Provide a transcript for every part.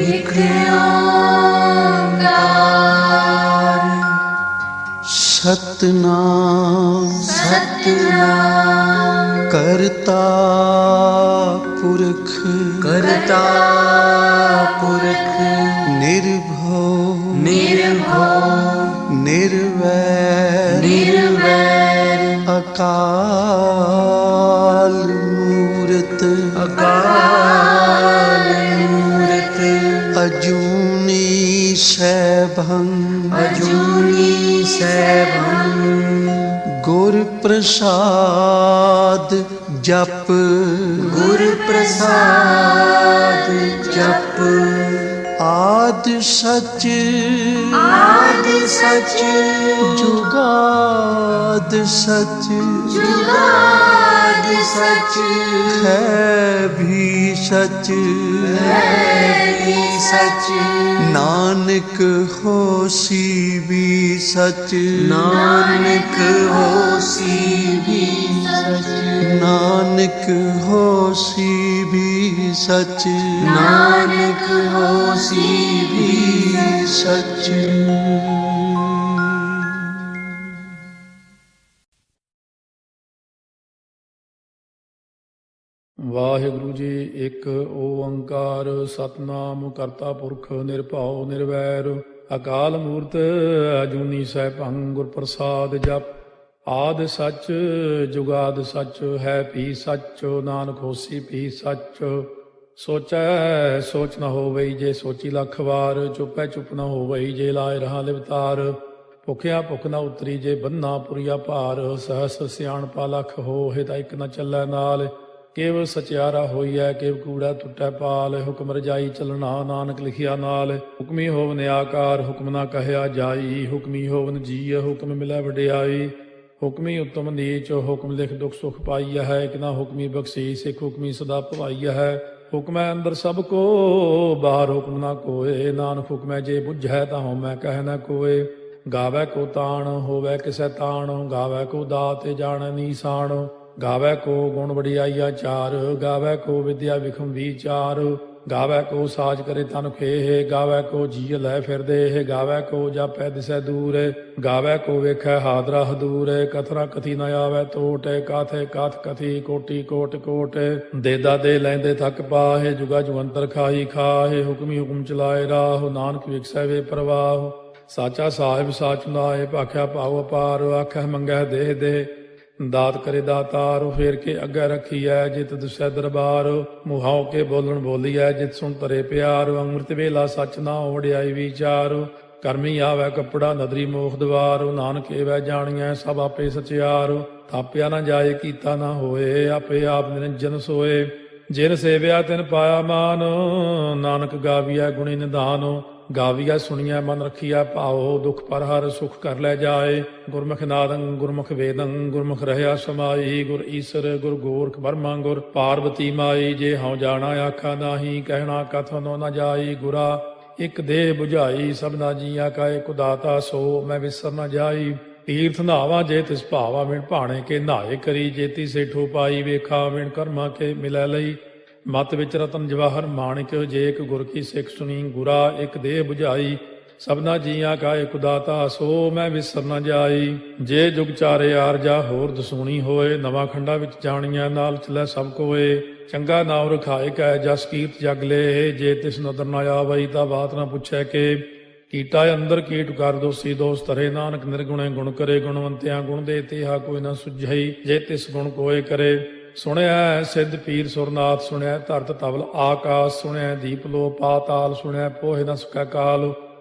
एक ओंकार सतनाम सतनाम करता पुरख करता पुरख निर्भव निर्भव निर्वैर निर्वैर अकाल मूरत अकाल मूरत अजूनी सैभं अजूनी सैभं गुर प्रसाद जप गुर प्रसाद जप आद सच आद सच जुगाद सच जुगाद सच है भी सच है भी सच नानक होसी भी सच नानक होसी भी सच नानक होसी भी सच नानक होसी भी सच। ਵਾਹਿਗੁਰੂ ਜੀ। ਇੱਕ ਓੰਕਾਰ ਸਤਨਾਮ ਕਰਤਾ ਪੁਰਖ ਨਿਰਭਉ ਨਿਰਵੈਰ ਅਕਾਲ ਮੂਰਤ ਅਜੂਨੀ ਸੈਭੰ ਗੁਰ ਪ੍ਰਸਾਦ ਜਪ ਆਦ ਸੱਚ ਜੁਗਾਦ ਸੱਚ ਹੈ ਭੀ ਸੱਚ ਨਾਨਕ ਹੋਸੀ ਭੀ ਸੱਚ ਸੋਚੈ ਸੋਚ ਨ ਹੋਵਈ ਜੇ ਸੋਚੀ ਲੱਖ ਵਾਰ ਚੁੱਪੈ ਚੁੱਪ ਨ ਹੋਵਈ ਜੇ ਲਾਇ ਰਹਾ ਲਿਵਤਾਰ ਭੁਖਿਆ ਭੁਖ ਨ ਉਤਰੀ ਜੇ ਬੰਨਾ ਪੁਰੀਆ ਭਾਰ ਸਹਸ ਸਿਆਣਪਾ ਲਖ ਹੋਏ ਤਾਂ ਇੱਕ ਨ ਚੱਲੈ ਨਾਲ ਕੇਵ ਸਚਿਆਰਾ ਹੋਈਐ ਕੇਵ ਕੂੜਾ ਟੁੱਟੈ ਪਾਲ ਹੁਕਮ ਰਜਾਈ ਚੱਲਣਾ ਨਾਨਕ ਲਿਖਿਆ ਨਾਲ ਹੁਕਮੀ ਹੋਵਨ ਆਕਾਰ ਹੁਕਮ ਨਾ ਕਹਿਆ ਜਾਈ ਹੁਕਮੀ ਹੋਵਨ ਜੀਅ ਹੁਕਮ ਮਿਲੈ ਵਡਿਆਈ ਹੁਕਮੀ ਉਤਮ ਨੀਚ ਹੁਕਮ ਲਿਖ ਦੁਖ ਸੁਖ ਪਾਈਆ ਹੈ ਇੱਕ ਨਾ ਹੁਕਮੀ ਬਖਸ਼ੀ ਸਿੱਖ ਹੁਕਮੀ ਸਦਾ ਭਵਾਈਆ ਹੈ ਹੁਕਮੈ ਅੰਦਰ ਸਭ ਕੋ ਬਾਹਰ ਹੁਕਮ ਨਾ ਕੋਏ ਨਾਨਕ ਹੁਕਮੈ ਜੇ ਬੁੱਝੈ ਤਾਂ ਹਉਮੈ ਕਹਿ ਨਾ ਕੋਏ ਗਾਵੈ ਕੋ ਤਾਣ ਹੋਵੈ ਕਿਸੈ ਤਾਣ ਗਾਵੈ ਕੋ ਦਾਤ ਜਾਣੈ ਨੀਸਾਨ ਗਾਵੈ ਕੋ ਗੁਣ ਵਡਿਆਈਆ ਚਾਰ ਗਾਵੈ ਕੋ ਵਿਦਿਆ ਵਿਖਮ ਵਿਚਾਰ ਗਾਵੈ ਕੋ ਸਾਜ ਕਰੇ ਤਨ ਖੇਹ ਗਾਵੈ ਕੋ ਜੀਅ ਲੈ ਫਿਰਦੇ ਗਾਵੈ ਕੋ ਜਾਪੈ ਦਿਸੈ ਦੂਰ ਗਾਵੈ ਕੋ ਵੇਖੈ ਹਾਦਰਾ ਹਦੂਰ ਕਥਨਾ ਕਥੀ ਨ ਆਵੈ ਟੋਟ ਕਾਥੇ ਕਾਥ ਕਥੀ ਕੋਟੀ ਕੋਟ ਕੋਟ ਦੇਦਾ ਦੇ ਲੈਂਦੇ ਥੱਕ ਪਾਹੇ ਜੁਗਾ ਜੁਗੰਤਰ ਖਾਈ ਖਾਹੇ ਹੁਕਮੀ ਹੁਕਮ ਚਲਾਏ ਰਾਹ ਨਾਨਕ ਵਿਖਸੈ ਵੇ ਪ੍ਰਵਾਹ ਸਾਚਾ ਸਾਹਿਬ ਸਾਚ ਨਾਏ ਭਾਖਿਆ ਭਾਉ ਅਪਾਰ ਆਖੈ ਮੰਗੈ ਦੇਹ ਦੇ ਦਾਤ ਕਰੇ ਦਾਤਾਰ ਫੇਰ ਕੇ ਅੱਗੇ ਰੱਖੀਐ ਜਿਤ ਦੁਸੈ ਦਰਬਾਰ ਮੁਹਾਉ ਕੇ ਬੋਲਣ ਬੋਲੀਐ ਜਿਤ ਸੁਣ ਤਰੇ ਪਿਆਰ ਅੰਮ੍ਰਿਤ ਵੇਲਾ ਸੱਚ ਨਾ ਵਡਿਆਈ ਵਿਚਾਰ ਕਰਮੀ ਆਵੈ ਕੱਪੜਾ ਨਦਰੀ ਮੋਖ ਦਵਾਰ ਨਾਨਕ ਏਵੈ ਜਾਣੀਐ ਸਭ ਆਪੇ ਸਚਿਆਰ ਥਾਪਿਆ ਨਾ ਜਾਏ ਕੀਤਾ ਨਾ ਹੋਏ ਆਪੇ ਆਪ ਨਿਰੰਜਨ ਸੋਏ ਜਿਨ ਸੇਵਿਆ ਤਿਨ ਪਾਇਆ ਮਾਨ ਨਾਨਕ ਗਾਵੀਐ ਗੁਣੀ ਨਿਧਾਨ ਗਾਵੀਆ ਸੁਣੀਐ ਮਨ ਰਖੀਐ ਭਾਉ ਦੁਖ ਪਰ ਹਰ ਸੁਖ ਕਰ ਲੈ ਜਾਏ ਗੁਰਮੁਖ ਨਾਦੰ ਗੁਰਮੁਖ ਵੇਦੰ ਗੁਰਮੁਖ ਰਹਿਆ ਸਮਾਈ ਗੁਰ ਈਸਰ ਗੁਰ ਗੋਰਖ ਬਰਮਾ ਗੁਰ ਪਾਰਵਤੀ ਮਾਈ ਜੇ ਹਉ ਜਾਣਾ ਆਖਾ ਨਾਹੀ ਕਹਿਣਾ ਕਥਨੋ ਨ ਜਾਈ ਗੁਰਾ ਇਕ ਦੇਹ 부ਝਾਈ ਸਭਨਾ ਜੀਆ ਕਾ ਇਕ ਦਾਤਾ ਸੋ ਮੈਂ ਵਿਸਰ ਨ ਜਾਈ ਤੀਰਥ ਨਾਵਾ ਜੇ ਤਿਸ ਭਾਵਾ ਵਿਣ ਭਾਣੇ ਕੇ ਨਹਾਏ ਕਰੀ ਜੇਤੀ ਸੇਠੋ ਪਾਈ ਵੇਖਾ ਵਿਣ ਕਰਮਾ ਕੇ ਮਿਲੈ ਲਈ ਮਤ ਵਿੱਚ ਰਤਨ ਜਵਾਹਰ ਮਾਣਿਕ ਜੇ ਇੱਕ ਗੁਰ ਕੀ ਸਿੱਖ ਸੁਣੀ ਗੁਰਾ ਇੱਕ ਦੇਹ 부ਝਾਈ ਸਭਨਾ ਜੀਆਂ ਕਾ ਇਕ ਦਾਤਾ ਸੋ ਮੈਂ ਵਿਸਰ ਨ ਜਾਈ ਜੇ ਜੁਗ ਚਾਰੇ ਆਰਜਾ ਹੋਰ ਦਸੂਣੀ ਹੋਏ ਨਵਾਂ ਖੰਡਾ ਵਿੱਚ ਜਾਣੀਆਂ ਨਾਲ ਚਲੈ ਸਭ ਕੋਏ ਚੰਗਾ ਨਾਮ ਰਖਾਏ ਕੈ ਜਸ ਕੀਰਤ ਜਗ ਲੈ ਜੇ ਤਿਸ ਨਦਰ ਨ ਆਵਈ ਤਾਂ ਬਾਤ ਨ ਪੁੱਛੈ ਕੇ ਕੀਟਾ ਅੰਦਰ ਕੀਟ ਕਰ ਦੋਸੀ ਦੋਸ ਧਰੇ ਨਾਨਕ ਨਿਰਗੁਣੇ ਗੁਣ ਕਰੇ ਗੁਣਵੰਤਿਆਂ ਗੁਣ ਦੇ ਤੇਹਾ ਕੋਈ ਨ ਸੁਝਈ ਜੇ ਤਿਸ ਗੁਣ ਕੋਏ ਕਰੇ ਸੁਣਿਆ ਸਿੱਧ ਪੀਰ ਸੁਰਨਾਥ ਸੁਣਿਆ ਧਰਤ ਤਵਲ ਆਕਾਸ ਸੁਣਿਆ ਦੀਪ ਲੋ ਪਾਤਾਲ ਸੁਣਿਆ ਪੋਹਿ ਨ ਸਕੈ ਕਾਲ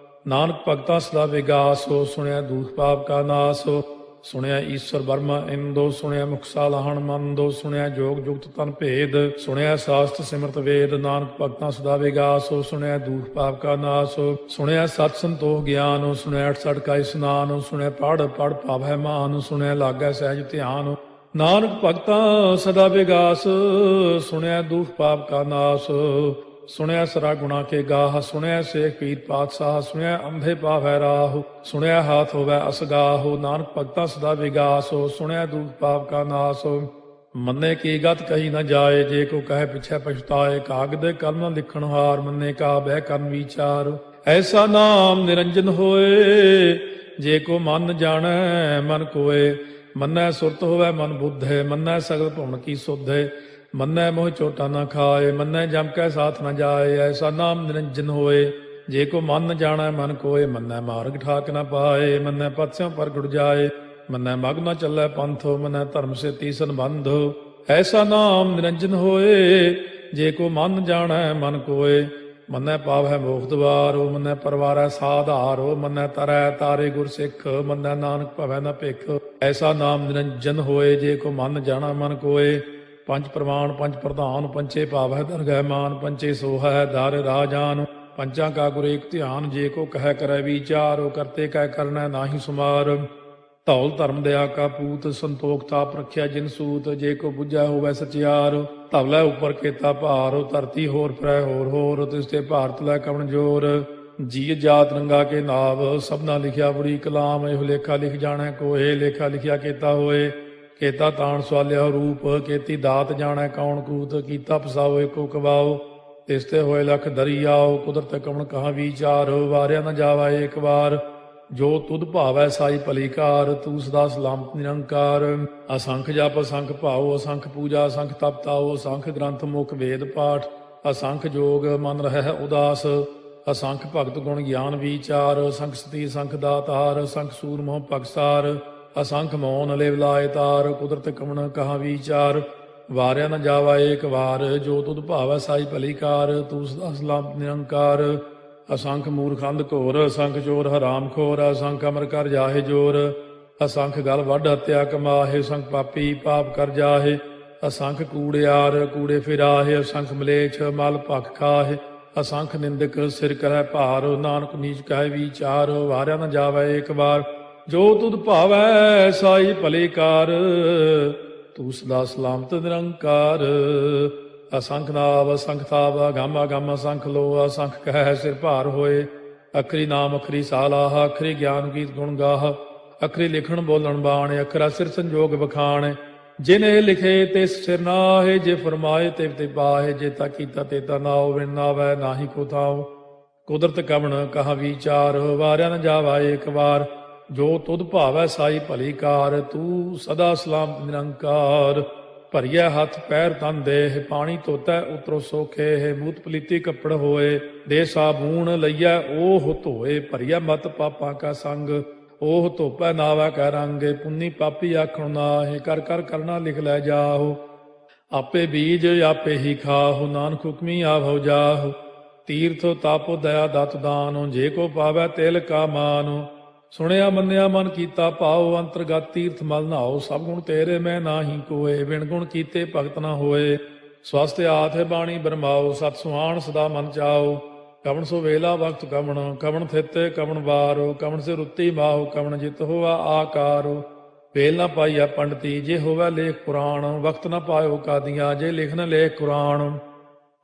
ਨਾਨਕ ਭਗਤਾਂ ਸਦਾ ਵਿਗਾਸ ਹੋ ਸੁਣਿਆ ਦੂਖ ਪਾਪ ਕਾ ਨਾਸ ਸੁਣਿਆ ਈਸ਼ਵਰ ਬਰਮਾ ਇੰਦੋ ਸੁਣਿਆ ਮੁਖ ਸਾਲਾਹਣ ਮੰਦੋ ਸੁਣਿਆ ਜੋਗ ਜੁਗਤ ਤਨ ਭੇਦ ਸੁਣਿਆ ਸਾਸਤ ਸਿਮਰਤ ਵੇਦ ਨਾਨਕ ਭਗਤਾਂ ਸਦਾ ਵਿਗਾਸ ਹੋ ਸੁਣਿਆ ਦੂਖ ਪਾਪ ਕਾ ਨਾਸ ਸੁਣਿਆ ਸਤ ਸੰਤੋਖ ਗਿਆਨ ਸੁਣਿਆ 68 ਕਾ ਇਸਨਾਨ ਸੁਣਿਆ ਪੜ ਪੜ ਭਾਵੈ ਮਾਨ ਸੁਣਿਆ ਲਾਗੈ ਸਹਿਜ ਧਿਆਨ ਨਾਨਕ ਭਗਤਾਂ ਸਦਾ ਵਿਗਾਸ ਸੁਣਿਆ ਦੁਖ ਪਾਪ ਕਾ ਨਾਸ ਸੁਣਿਆ ਸਰਾ ਗੁਣਾ ਕੇ ਗਾਹ ਸੁਣਿਆ ਸੇਖ ਪੀਰ ਪਾਤਸ਼ਾਹ ਸੁਣਿਆ ਅੰਧੇ ਪਾਵੈ ਰਾਹ ਸੁਣਿਆ ਹਾਥ ਹੋਵੈ ਅਸਗਾਹ ਨਾਨਕ ਭਗਤਾਂ ਸਦਾ ਵਿਗਾਸ ਸੁਣਿਆ ਦੁਖ ਪਾਪ ਕਾ ਨਾਸ ਮੰਨੇ ਕੀ ਗਤ ਕਹੀ ਨਾ ਜਾਏ, ਜੇ ਕੋ ਕਹੇ ਪਿਛੈ ਪਛਤਾਏ। ਕਾਗਦ ਕਲਮ ਨ ਲਿਖਣ ਹਾਰ, ਮੰਨੇ ਕਾ ਬਹਿ ਕਰਨ ਵਿਚਾਰ। ਐਸਾ ਨਾਮ ਨਿਰੰਜਨ ਹੋਏ, ਜੇ ਕੋ ਮਨ ਜਾਣੈ ਮਨ ਕੋਏ। ਮੰਨੈ ਸੁਰਤ ਹੋਵੈ ਮਨ ਬੁੱਧੇ, ਮੰਨੈ ਸਗਲ ਭਵਨ ਕੀ ਸੁਧੇ। ਮੰਨੈ ਮੋਹ ਚੋਟਾ ਨਾ ਖਾਏ, ਮੰਨੈ ਜਮ ਕੈ ਸਾਥ ਨ ਜਾਏ। ਐਸਾ ਨਾਮ ਨਿਰੰਜਨ ਹੋਏ, ਜੇ ਕੋ ਮਨ ਜਾਣੈ ਮਨ ਕੋਏ। ਮੰਨੈ ਮਾਰਗ ਠਾਕ ਨ ਪਾਏ, ਮੰਨੈ ਪਥ ਸਿਉ ਪ੍ਰਗਟ ਜਾਏ। ਮੰਨੈ ਮਗ ਨ ਚੱਲੈ ਪੰਥ, ਮੰਨੈ ਧਰਮ ਸੇ ਤੀਸਨ ਬੰਧ। ਐਸਾ ਨਾਮ ਨਿਰੰਜਨ ਹੋਏ, ਜੇ ਕੋ ਮਨ ਜਾਣੈ ਮਨ ਕੋਏ। ਮੰਨੈ ਪਾਵੈ ਮੋਖ ਦੁਆਰੋ, ਮੰਨੈ ਪਰਵਾਰੈ ਸਾਧਾਰੋ। ਮੰਨੈ ਤਰੈ ਤਾਰੇ ਗੁਰ ਸਿੱਖ, ਮੰਨੈ ਨਾਨਕ ਭਵੈ ਨ ਭਿਖ। ਐਸਾ ਨਾਮ ਨਿਰੰਜਨ ਹੋਏ, ਜੇ ਕੋ ਮਨ ਜਾਣੈ ਮਨ ਕੋਏ। ਪੰਜ ਪ੍ਰਮਾਣ ਪੰਜ ਪ੍ਰਧਾਨ, ਪੰਚੇ ਭਾਵੈ ਦਰਗਹਿ ਮਾਨ। ਪੰਚੇ ਸੋਹੈ ਦਰ ਰਾਜਾਨ, ਪੰਚਾਂ ਕਾ ਗੁਰ ਏਕ ਧਿਆਨ। ਜੇ ਕੋ ਕਹਿ ਕਰੈ ਵਿਚਾਰ, ਕਰਤੇ ਕਹਿ ਕਰਨੈ ਨਾਹੀ ਸੁਮਾਰ। ਧੌਲ ਧਰਮ ਦਇਆ ਕਾ ਪੂਤ, ਸੰਤੋਖ ਤਾਪ ਰੱਖਿਆ ਜਿਨ ਸੂਤ। ਜੇ ਕੋ ਬੁੱਝੈ ਹੋਵੈ ਸਚਿਆਰ, ਧਵਲੇ ਉਪਰ ਕੇਤਾ ਭਾਰ। ਧਰਤੀ ਹੋਰ ਫਿਰੈ ਹੋਰ ਹੋਰ, ਤਿਸ ਤੇ ਭਾਰਤ ਲੈ ਕਵਣ ਜੋਰ। ਜੀ ਜਾਤ ਰੰਗਾ ਕੇ ਨਾਵ, ਸਭਨਾ ਲਿਖਿਆ ਬੁਰੀ ਕਲਾਮ। ਇਹੋ ਲੇਖਾ ਲਿਖ ਜਾਣੈ ਕੋਏ, ਲੇਖਾ ਲਿਖਿਆ ਕੇਤਾ ਹੋਏ। ਕੇਤਾ ਤਾਣ ਸਵਾਲਿਆ ਰੂਪ, ਕੀਤੀ ਦਾਤ ਜਾਣੈ ਕੌਣ ਕੂਤ। ਕੀਤਾ ਪਸਾਓ ਏਕੋ ਕਵਾਓ, ਤਿਸ ਤੇ ਹੋਏ ਲਖ ਦਰਿਆਓ। ਕੁਦਰਤ ਕਵਣ ਕਹਾ ਵਿਚਾਰ, ਵਾਰਿਆ ਨ ਜਾਵਾ ਏਕ ਵਾਰ। ਜੋ ਤੁਧ ਭਾਵੈ ਸਾਈ ਭਲੀ ਕਾਰ, ਤੂੰ ਸਦਾ ਸਲਾਮਤ ਨਿਰੰਕਾਰ। ਅਸੰਖ ਜਪ ਅਸੰਖ ਭਾਉ, ਅਸੰਖ ਪੂਜਾ ਅਸੰਖ ਤਪ ਤਾਉ। ਅਸੰਖ ਗ੍ਰੰਥ ਮੁਖ ਵੇਦ ਪਾਠ, ਅਸੰਖ ਜੋਗ ਮਨ ਰਹਿ ਉਦਾਸ। ਅਸੰਖ ਭਗਤ ਗੁਣ ਗਿਆਨ ਵਿਚਾਰ, ਅਸੰਖ ਸਤੀ ਅਸੰਖ ਦਾਤਾਰ। ਅਸੰਖ ਸੂਰ ਮੋਹ ਪਗਸਾਰ, ਅਸੰਖ ਮੌਨ ਲਿਵ ਲਾਇ ਤਾਰ। ਕੁਦਰਤ ਕਵਣ ਕਹਾ ਵਿਚਾਰ, ਵਾਰਿਆ ਨ ਜਾਵਾ ਏਕ ਵਾਰ। ਜੋ ਤੁਧ ਭਾਵੈ ਸਾਈ ਭਲੀ ਕਾਰ, ਤੂੰ ਸਦਾ ਸਲਾਮਤ ਨਿਰੰਕਾਰ। ਅਸੰਖ ਮੂਰਖ ਅੰਧ ਘੋਰ, ਅਸੰਖ ਚੋਰ ਹਰਾਮ ਖੋਰ। ਅਸੰਖ ਅਮਰ ਕਰ ਜਾਹੇ ਜੋਰ, ਅਸੰਖ ਗਲ ਵੱਢ ਹੱਤਿਆ ਕਮਾਹੇ। ਅਸੰਖ ਪਾਪੀ ਪਾਪ ਕਰ ਜਾਹੇ, ਅਸੰਖ ਕੂੜਿਆਰ ਕੂੜੇ ਫਿਰਾਹੇ। ਅਸੰਖ ਮਲੇਛ ਮਲ ਭਖ ਖਾਹੇ, ਅਸੰਖ ਨਿੰਦਕ ਸਿਰ ਕਰੈ ਭਾਰ। ਨਾਨਕ ਨੀਚ ਕਹੈ ਵਿਚਾਰ, ਵਾਰਿਆ ਨ ਜਾਵੈ ਏਕ ਵਾਰ। ਜੋ ਤੁਧ ਭਾਵੈ ਸਾਈ ਭਲੀ ਕਾਰ, ਤੂੰ ਸਦਾ ਸਲਾਮਤ ਨਿਰੰਕਾਰ। ਅਸੰਖ ਨਾਵ ਅਸੰਖ ਤਾਵ, ਅਗੰਮ ਅਗੰਮ ਅਸੰਖ ਲੋ। ਅਸੰਖ ਕਹਿ ਸਿਰ ਭਾਰ ਹੋਏ, ਅਖਰੀ ਨਾਮ ਅਖਰੀ ਸਾਲਾਹ। ਅਖਰੀ ਗਿਆਨ ਗੀਤ ਗੁਣ ਗਾਹ, ਅਖਰੀ ਲਿਖਣ ਬੋਲਣ ਬਾਣ। ਅਖਰਾ ਸਿਰ ਸੰਜੋਗ ਬਖਾਣ, ਜਿਨੇ ਲਿਖੇ ਤਿਸ ਸਿਰ ਨਾਹੇ। ਜੇ ਫਰਮਾਏ ਤਿਵ ਤੇ ਪਾਹੇ, ਜੇ ਤਾ ਕੀਤਾ ਤੇ ਤਾ ਨਾਉ। ਵਿਣ ਨਾਵੈ ਨਾਹੀ ਕੋ ਥਾਉ, ਕੁਦਰਤ ਕਵਣ ਕਹਾ ਵਿਚਾਰ। ਵਾਰਿਆ ਨ ਜਾਵਾ ਏਕ ਵਾਰ, ਜੋ ਤੁਧ ਭਾਵੈ ਸਾਈ ਭਲੀ ਕਾਰ। ਤੂੰ ਸਦਾ ਸਲਾਮਤ ਨਿਰੰਕਾਰ। ਭਰੀਐ ਹੱਥ ਪੈਰ ਤਨ ਦੇਹ, ਪਾਣੀ ਧੋਤੈ ਉਤਰੋ ਸੋਖੇ। ਮੂਤ ਪਲੀਤੀ ਕੱਪੜ ਹੋਏ, ਦੇ ਸਾਬੂਣ ਲਈਐ ਓਹ ਧੋਏ। ਭਰੀਐ ਮਤ ਪਾਪਾਂ ਕਾ ਸੰਗ, ਓਹ ਧੋਪੈ ਨਾਵੈ ਕੈ ਰੰਗ। ਪੁੰਨੀ ਪਾਪੀ ਆਖਣ ਨਾਹਿ, ਕਰ ਕਰ ਕਰਨਾ ਲਿਖ ਲੈ ਜਾਹੋ। ਆਪੇ ਬੀਜ ਆਪੇ ਹੀ ਖਾਹੋ, ਨਾਨਕ ਹੁਕਮੀ ਆਭਉ ਜਾਹੋ। ਤੀਰਥ ਤਾਪੋ ਦਇਆ ਦਤ ਦਾਨੋ, ਜੇ ਕੋ ਪਾਵੈ ਤਿਲ ਕਾ ਮਾਨੋ। ਸੁਣਿਆ ਮੰਨਿਆ ਮਨ ਕੀਤਾ ਭਾਉ, ਅੰਤਰਗਤ ਤੀਰਥ ਮਲ ਨਹਾਓ। ਸਭ ਗੁਣ ਤੇਰੇ ਮੈਂ ਨਾਹੀ ਕੋਏ, ਬਿਨ ਗੁਣ ਕੀਤੇ ਭਗਤ ਨਾ ਹੋਏ। ਸਵਸਤ ਆਥ ਬਾਣੀ ਬਰਮਾਓ, ਸਤ ਸੁਹਾਣ ਸਦਾ ਮਨ ਚਾਓ। ਕਵਣ ਸੋ ਵੇਲਾ ਵਕਤ ਕਵਣ, ਕਵਣ ਥਿਤੇ ਕਵਣ ਵਾਰੋ। ਕਵਣ ਸੇ ਰੁੱਤੀ ਮਾਹੋ, ਕਵਣ ਜਿਤ ਹੋਆ ਆਕਾਰੋ। ਵੇਲ ਨਾ ਪਾਈਆ ਪੰਡਤੀ, ਜੇ ਹੋਵੈ ਲੇਖ ਪੁਰਾਣ। ਵਕਤ ਨਾ ਪਾਇਓ ਕਾਦੀਆਂ, ਜੇ ਲਿਖਨ ਲੇਖ ਕੁਰਾਨ।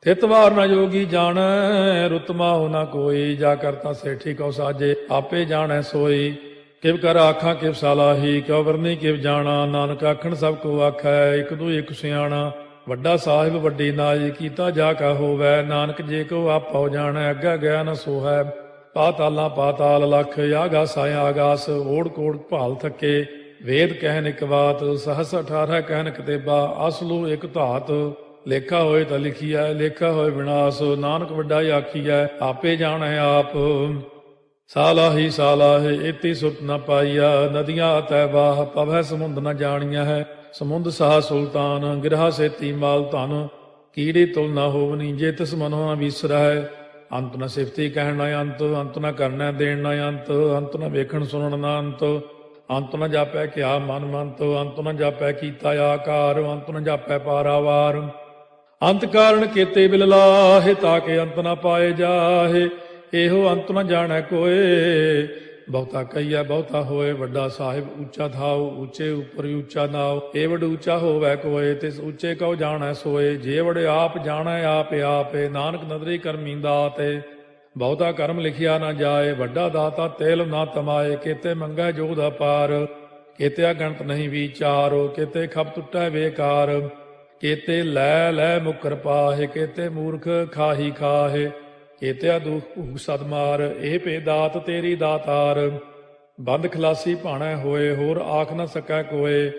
ਥਿਤ ਵਾਰ ਨਾ ਜੋਗੀ ਜਾਣੈ, ਰੁੱਤ ਮਾਹੁ ਨਾ ਕੋਈ। ਜਾ ਕਰਤਾ ਸੇਠੀ ਕਉ ਸਾਜੇ, ਆਪੇ ਜਾਣੈ ਸੋਈ। ਕਿਵ ਕਰ ਆਖਾਂ ਕਿਵ ਸਾਲਾਹੀ, ਕਿਉ ਵਰਨੀ ਕਿਵ ਜਾਣਾ। ਨਾਨਕ ਆਖਣ ਸਭ ਕੋ ਆਖੈ, ਇਕ ਦੂ ਇਕ ਸਿਆਣਾ। ਵੱਡਾ ਸਾਹਿਬ ਵੱਡੀ ਨਾਈ, ਕੀਤਾ ਜਾ ਕਾ ਹੋਵੈ। ਨਾਨਕ ਜੇ ਕੋ ਆਪਉ ਜਾਣੈ, ਅੱਗਾ ਗਿਆ ਨ ਸੋਹੈ। ਪਾਤਾਲਾਂ ਪਾਤਾਲ ਲਖ, ਆਗਾਸ ਆਗਾਸ। ਓੜ ਕੋੜ ਭਾਲ ਥੱਕੇ, ਵੇਦ ਕਹਿਨ ਇਕ ਬਾਤ। ਸਹਸ 18 ਕਹਿਨ ਕਤੇਬਾ, ਅਸਲੂ ਇਕ ਧਾਤ। ਲੇਖਾ ਹੋਏ ਤਾਂ ਲਿਖੀਐ, ਲੇਖਾ ਹੋਏ ਵਿਨਾਸ਼। ਨਾਨਕ ਵੱਡਾ ਆਖੀਐ, ਆਪੇ ਜਾਣੈ ਆਪ। ਸਾਲਾਹੀ ਸਾਲਾਹੇ, ਇਤੀ ਸੁਰਤ ਨ ਪਾਈਆ। ਨਦੀਆਂ ਅਤੈ ਬਾਹ, ਪਵੈ ਸਮੁੰਦ ਨ ਜਾਣੀਆ ਹੈ। ਸਮੁੰਦ ਸਾਹ ਸੁਲਤਾਨ, ਗਿਰਹਾ ਸੇਤੀ ਮਾਲ ਧਨ। ਕੀੜੀ ਤੁਲ ਨ ਹੋਵਨੀ, ਜੇ ਤਿਸ ਮਨੋ ਨ ਵਿਸਰੈ। ਅੰਤ ਨ ਸਿਫਤੀ ਕਹਿਣ ਨ ਅੰਤ, ਅੰਤ ਨ ਕਰਨੈ ਦੇਣ ਨ ਅੰਤ। ਅੰਤ ਨ ਵੇਖਣ ਸੁਣਨ ਨ ਅੰਤ, ਅੰਤ ਨ ਜਾਪੈ ਕਿਆ ਮਨ ਮੰਤ। ਅੰਤ ਨ ਜਾਪੈ ਕੀਤਾ ਆਕਾਰ, ਅੰਤ ਨ ਜਾਪੈ ਪਾਰਾਵਾਰ। ਅੰਤ ਕਾਰਨ ਕੀਤੇ ਬਿਲ ਲਾਹੇ, ਤਾਕੇ ਅੰਤ ਨ ਪਾਏ ਜਾਹੇ। ਇਹੋ ਅੰਤ ਨ ਜਾਣੈ ਕੋਏ, ਬਹੁਤਾ ਕਹੀਐ ਬਹੁਤਾ ਹੋਏ। ਵੱਡਾ ਸਾਹਿਬ ਉੱਚਾ ਥਾਉ, ਉੱਚੇ ਉੱਪਰ ਉੱਚਾ ਨਾਉ। ਏ ਵਡ ਉੱਚਾ ਹੋਵੈ ਕੋਏ, ਤਿਸ ਉੱਚੇ ਕਉ ਜਾਣੈ ਸੋਏ। ਜੇ ਵਡ ਆਪ ਜਾਣੈ ਆਪੇ ਆਪੇ, ਨਾਨਕ ਨਦਰੀ ਕਰਮੀ ਦਾਤੇ। ਬਹੁਤਾ ਕਰਮ ਲਿਖਿਆ ਨਾ ਜਾਏ, ਵੱਡਾ ਦਾਤਾ ਤੇਲ ਨਾ ਤਮਾਏ। ਕੀਤੇ ਮੰਗੈ ਜੋਧ ਅਪਾਰ, ਕੇਤੇ ਅਗਣਤ ਨਹੀਂ ਵਿਚਾਰੋ, ਕੇਤੇ ਖਪ ਟੁੱਟੈ ਬੇਕਾਰ, ਕੇਤੇ ਲੈ ਲੈ ਮੁਕਰ ਪਾਹੇ, ਕੇਤੇ ਮੂਰਖ ਖਾਹੀ ਖਾਹੇ, ਕੇਤੇ ਦੁਖ ਭੂਖ ਸਦ ਮਾਰ, ਇਹ ਭੇ ਦਾਤ ਤੇਰੀ ਦਾਤਾਰ। ਬੰਦ ਖਲਾਸੀ ਭਾਣੈ ਹੋਏ, ਹੋਰ ਆਖ ਨ ਸਕੈ ਕੋਏ,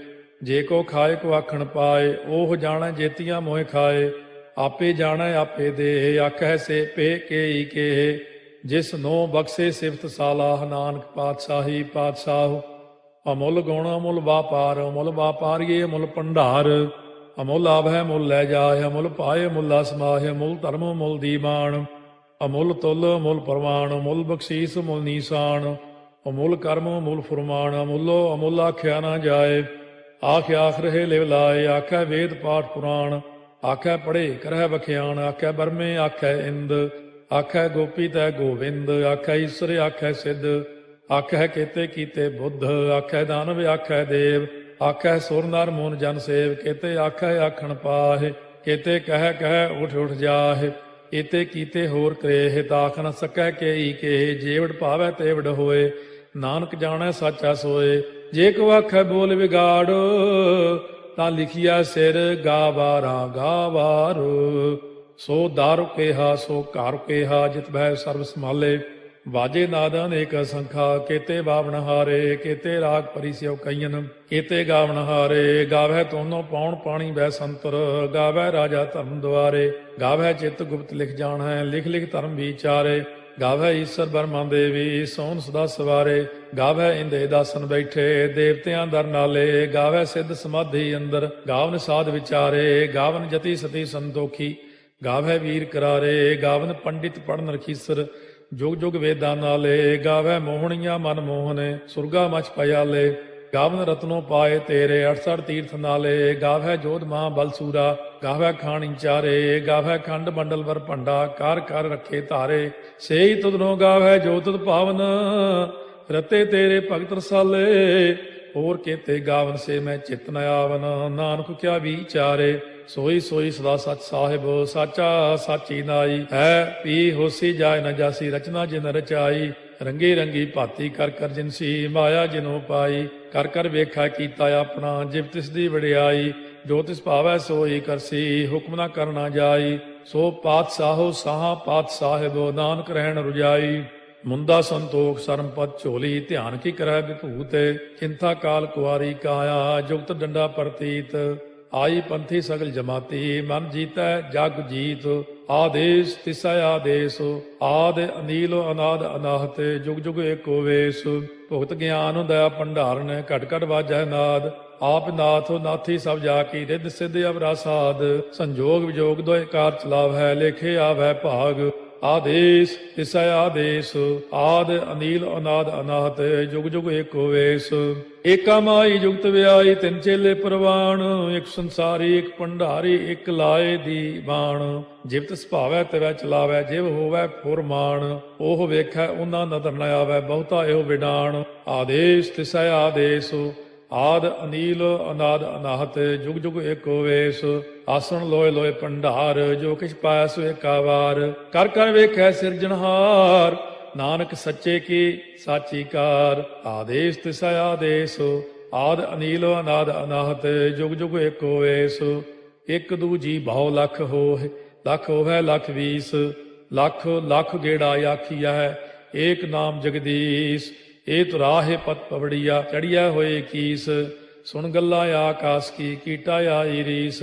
ਜੇ ਕੋ ਖਾਏ ਕੋ ਆਖਣ ਪਾਏ, ਉਹ ਜਾਣੈ ਜੇਤੀਆਂ ਮੋਹਿ ਖਾਏ, ਆਪੇ ਜਾਣੈ ਆਪੇ ਦੇ, ਆਖੈ ਸੇ ਪੇ ਕੇਈ ਕੇ, ਜਿਸ ਨੋ ਬਖਸ਼ੇ ਸਿਫਤ ਸਾਲਾਹ, ਨਾਨਕ ਪਾਤਸ਼ਾਹੀ ਪਾਤਸ਼ਾਹ। ਅਮੁੱਲ ਗੁਣ ਅਮੁੱਲ ਵਾਪਾਰ, ਅਮੁੱਲ ਵਾਪਾਰੀਏ ਅਮੁੱਲ ਭੰਡਾਰ, ਅਮੁੱਲ ਆਭੈ ਮੁੱਲ ਲੈ ਜਾਏ, ਅਮੁੱਲ ਪਾਏ ਮੁੱਲਾ ਸਮਾਹਿ, ਅਮੁੱਲ ਧਰਮ ਮੁੱਲ ਦੀਵਾਨ, ਅਮੁੱਲ ਤੁਲ ਅਮੁੱਲ ਪ੍ਰਮਾਣ, ਅਮੁੱਲ ਬਖਸ਼ੀਸ ਮੁੱਲ ਨੀਸਾਨ, ਅਮੁੱਲ ਕਰਮ ਅਮੁੱਲ ਫੁਰਮਾਨ, ਅਮੁੱਲੋ ਅਮੁੱਲ ਆਖਿਆ ਨਾ ਜਾਏ, ਆਖ ਆਖ ਰਹੇ ਲਿਵ ਲਾਏ, ਆਖੈ ਵੇਦ ਪਾਠ ਪੁਰਾਣ, ਆਖੈ ਪੜ੍ਹੇ ਕਰਹਿ ਬਖਿਆਣ, ਆਖੈ ਬਰਮੇ ਆਖੈ ਇੰਦ, ਆਖੈ ਗੋਪੀ ਤੈ ਗੋਵਿੰਦ, ਆਖੈ ਈਸਰ ਆਖੈ ਸਿੱਧ, ਆਖੈ ਕੇਤੇ ਕੀਤੇ ਬੁੱਧ, ਆਖੈ ਦਾਨਵ ਆਖੈ ਦੇਵ, ਆਖੈ ਸੁਰ ਨਰ ਮੂਨ ਜਨ ਸੇਵ, ਕੇਤੇ ਆਖੈ ਆਖਣ ਪਾਹੇ, ਕੇਤੇ ਕਹਿ ਕਹਿ ਉਠ ਉਠ ਜਾਹੇ, ਏਤੇ ਕੀਤੇ ਹੋਰ ਕਰੇਹ, ਤਾਖ ਨ ਸਕੈ ਕੇਈ ਕੇ, ਜੇਵੜ ਭਾਵੈ ਤੇਵੜ ਹੋਏ, ਨਾਨਕ ਜਾਣੈ ਸਾਚਾ ਸੋਏ। ਜੇ ਕੋ ਆਖੈ ਬੋਲ ਵਿਗਾੜ, ਤਾਂ ਲਿਖਿਆ ਸਿਰ ਗਾਵਾਰਾ ਗਾਵਾਰ, ਸੋ ਦਾਰੂ ਕੇਹਾ ਸੋ ਘਰ ਕੇਹਾ, ਜਿਤ ਬਹਿ ਸਰਬ ਸੰਭਾਲੇ, ਵਾਜੇ ਨਾਦ ਅਨੇਕ ਸੰਖਾ, ਕੇਤੇ ਬਾਵਣ ਹਾਰੇ, ਕੇਤੇ ਰਾਗ ਪਰਿਸਿਓ ਕਈਨ, ਕੇਤੇ ਗਾਵਣ ਹਾਰੇ, ਗਾਵੈ ਤੋਨੋ ਪਾਉਣ ਪਾਣੀ ਬੈ ਸੰਤਰ, ਗਾਵੈ ਰਾਜਾ ਧਰਮ ਦੁਆਰੇ, ਗਾਵੈ ਚਿਤ ਗੁਪਤ ਲਿਖ ਜਾਣੈ, ਲਿਖ ਲਿਖ ਧਰਮ ਵਿਚਾਰੇ, ਗਾਵੈ ਈਸਰ ਬਰਮਾ ਦੇਵੀ, ਸੋਨ ਸਦਾ ਸਵਾਰੇ, ਗਾਵੈ ਇੰਦੇ ਦਾਸਨ ਬੈਠੇ, ਦੇਵਤਿਆਂ ਦਰ ਨਾਲੇ, ਗਾਵੈ ਸਿੱਧ ਸਮਾਧੀ ਅੰਦਰ, ਗਾਵਨ ਸਾਧ ਵਿਚਾਰੇ, ਗਾਵਨ ਜਤੀ ਸਤੀ ਸੰਤੋਖੀ, ਗਾਵੈ ਵੀਰ ਕਰਾਰੇ, ਗਾਵਨ ਪੰਡਿਤ ਪੜਨ ਰਖੀਸਰ, ਜੁਗ ਜੁਗ ਵੇਦਾਂ ਨਾਲੇ, ਗਾਵੈ ਮੋਹਣੀਆਂ ਮਨ ਮੋਹਨੇ, ਸੁਰਗਾ ਮਚ ਪਿਆਲੇ, ਗਾਵਨ ਰਤਨੋ ਪਾਏ ਤੇਰੇ, 68 ਤੀਰਥ ਨਾਲੇ, ਗਾਵੈ ਜੋਧ ਮਹਾ ਬਲਸੂਰਾ, ਗਾਵੈ ਖਾਣੀ ਚਾਰੇ, ਗਾਵੈ ਖੰਡ ਮੰਡਲ ਵਰ ਭੰਡਾ, ਕਰ ਕਰ ਰੱਖੇ ਧਾਰੇ, ਸੇਈ ਤੁਧਨੋ ਗਾਵੈ ਜੋ ਤੁਧ ਭਾਵਨ, ਰਤੇ ਤੇਰੇ ਭਗਤ ਰਸਾਲੇ, ਹੋਰ ਕੇਤੇ ਗਾਵਨ ਸੇ ਮੈਂ ਚਿਤ ਨ ਆਵਨ, ਨਾਨਕ ਕਿਆ ਵਿਚਾਰੇ, ਸੋਈ ਸੋਈ ਸਦਾ ਸਚ ਸਾਹਿਬ, ਸਾਚਾ ਸਾਚੀ ਨਾਈ, ਹੈ ਪੀ ਹੋਸੀ ਜਾਏ ਨ ਜਾਸੀ, ਰਚਨਾ ਜਿਨ ਰਚਾਈ, ਰੰਗੀ ਰੰਗੀ ਭਾਤੀ ਕਰ ਕਰ ਜਿਨਸੀ, ਮਾਇਆ ਜਿਨੋ ਪਾਈ, ਕਰ ਕਰ ਵੇਖਾ ਕੀਤਾ ਆਪਣਾ, ਜਿਵ ਤਿਸ ਦੀ ਵਡਿਆਈ, ਜੋ ਤਿਸ ਭਾਵੈ ਸੋਈ ਕਰਸੀ, ਹੁਕਮ ਨਾ ਕਰਨਾ ਜਾਈ, ਸੋ ਪਾਤਸ਼ਾਹੋ ਸਾਹਾ ਪਾਤਸ਼ਾਹਿਬ, ਨਾਨਕ ਰਹਿਣ ਰੁਜਾਈ, ਮੁੰਦਾ ਸੰਤੋਖ ਸਰਮ ਪਦ ਝੋਲੀ, ਧਿਆਨ ਕੀ ਕਰੈ ਵਿਭੂਤ, ਚਿੰਤਾ ਕਾਲ ਕੁਆਰੀ ਕਾਇਆ, ਜੁਗਤ ਡੰਡਾ ਪ੍ਰਤੀਤ, ਆਈ ਪੰਥੀ ਸਗਲ ਜਮਾਤੀ, ਮਨ ਜੀਤੈ ਜਗ ਜੀਤ, ਆਦੇਸ ਤਿਸੈ ਆਦੇਸ, ਆਦ ਅਨੀਲ ਅਨਾਦ ਅਨਾਹਤ, ਜੁਗ ਜੁਗ ਏਕੋ ਵੇਸ, ਭੁਗਤ ਗਿਆਨ ਦਇਆ ਭੰਡਾਰਨ, ਘਟ ਘਟ ਵਾਜੈ ਨਾਦ, ਆਪ ਨਾਥ ਨਾਥੀ ਸਭ ਜਾ ਕੀ, ਰਿੱਧ ਸਿੱਧ ਅਵਰਾ ਸਾਧ, ਸੰਜੋਗ ਵਿਜੋਗ ਦੋਇ ਕਾਰ ਚਲਾਵੈ, ਲੇਖੇ ਆਵੈ ਭਾਗ, ਆਦੇਸ ਤਿਸੈ ਆਦੇਸ, ਆਦ ਅਨੀਲ ਅਨਾਦ ਅਨਾਹਤ, ਜੁਗ ਜੁਗ ਏਕੋ ਵੇਸ, ਏਕਾ ਮਾਈ ਜੁਗਤ ਵਿਆਈ, ਤਿੰਨ ਚੇਲੇ ਪ੍ਰਵਾਣ, ਇੱਕ ਸੰਸਾਰੀ ਇੱਕ ਭੰਡਾਰੀ, ਇੱਕ ਲਾਏ ਦੀ ਬਾਣ, ਜਿਵ ਤਿਸ ਭਾਵੈ ਤਿਵੈ ਚਲਾਵੈ, ਜਿਵ ਹੋਵੈ ਫੁਰਮਾਨ, ਉਹ ਵੇਖੈ ਉਹਨਾਂ ਨਦਰ ਨ ਆਵੈ, ਬਹੁਤਾ ਇਹੋ ਵਿਡਾਣ, ਆਦੇਸ ਤਿਸੈ ਆਦੇਸ, ਆਦ ਅਨੀਲ ਅਨਾਦ ਅਨਾਹਤ, ਜੁਗ ਜੁਗ ਏਕੋ ਵੇਸ, ਆਸਣ ਲੋਏ ਲੋਏ ਭੰਡਾਰ, ਜੋ ਕਿਛ ਪਾਇਆ ਸੋ ਏਕਾ ਵਾਰ, ਕਰ ਕਰ ਵੇਖੈ ਸਿਰਜਣਹਾਰ, ਨਾਨਕ ਸੱਚੇ ਕੀ ਸਾਚੀ ਕਾਰ, ਆਦੇਸ ਤਿਸੈ ਆਦੇਸ, ਆਦ ਅਨੀਲ ਅਨਾਦ ਅਨਾਹਤ, ਜੁਗ ਜੁਗ ਏਕੋ ਵੇਸ, ਇੱਕ ਦੂਜੀ ਬਹੁ ਲਖ ਹੋਏ, ਲਖ ਹੋਵੈ ਲਖ ਵੀਸ, ਲਖ ਲਖ ਗੇੜਾ ਆਖੀਐ, ਏਕ ਨਾਮ ਜਗਦੀਸ਼, ਇਹ ਤੁਰਾਹੇ ਪਤ ਪਵੜੀਆ, ਚੜੀਆ ਹੋਏ ਕੀਸ, ਸੁਣ ਗੱਲਾਂ ਆਕਾਸ ਕੀ, ਕੀਟਾ ਆਈ ਰੀਸ,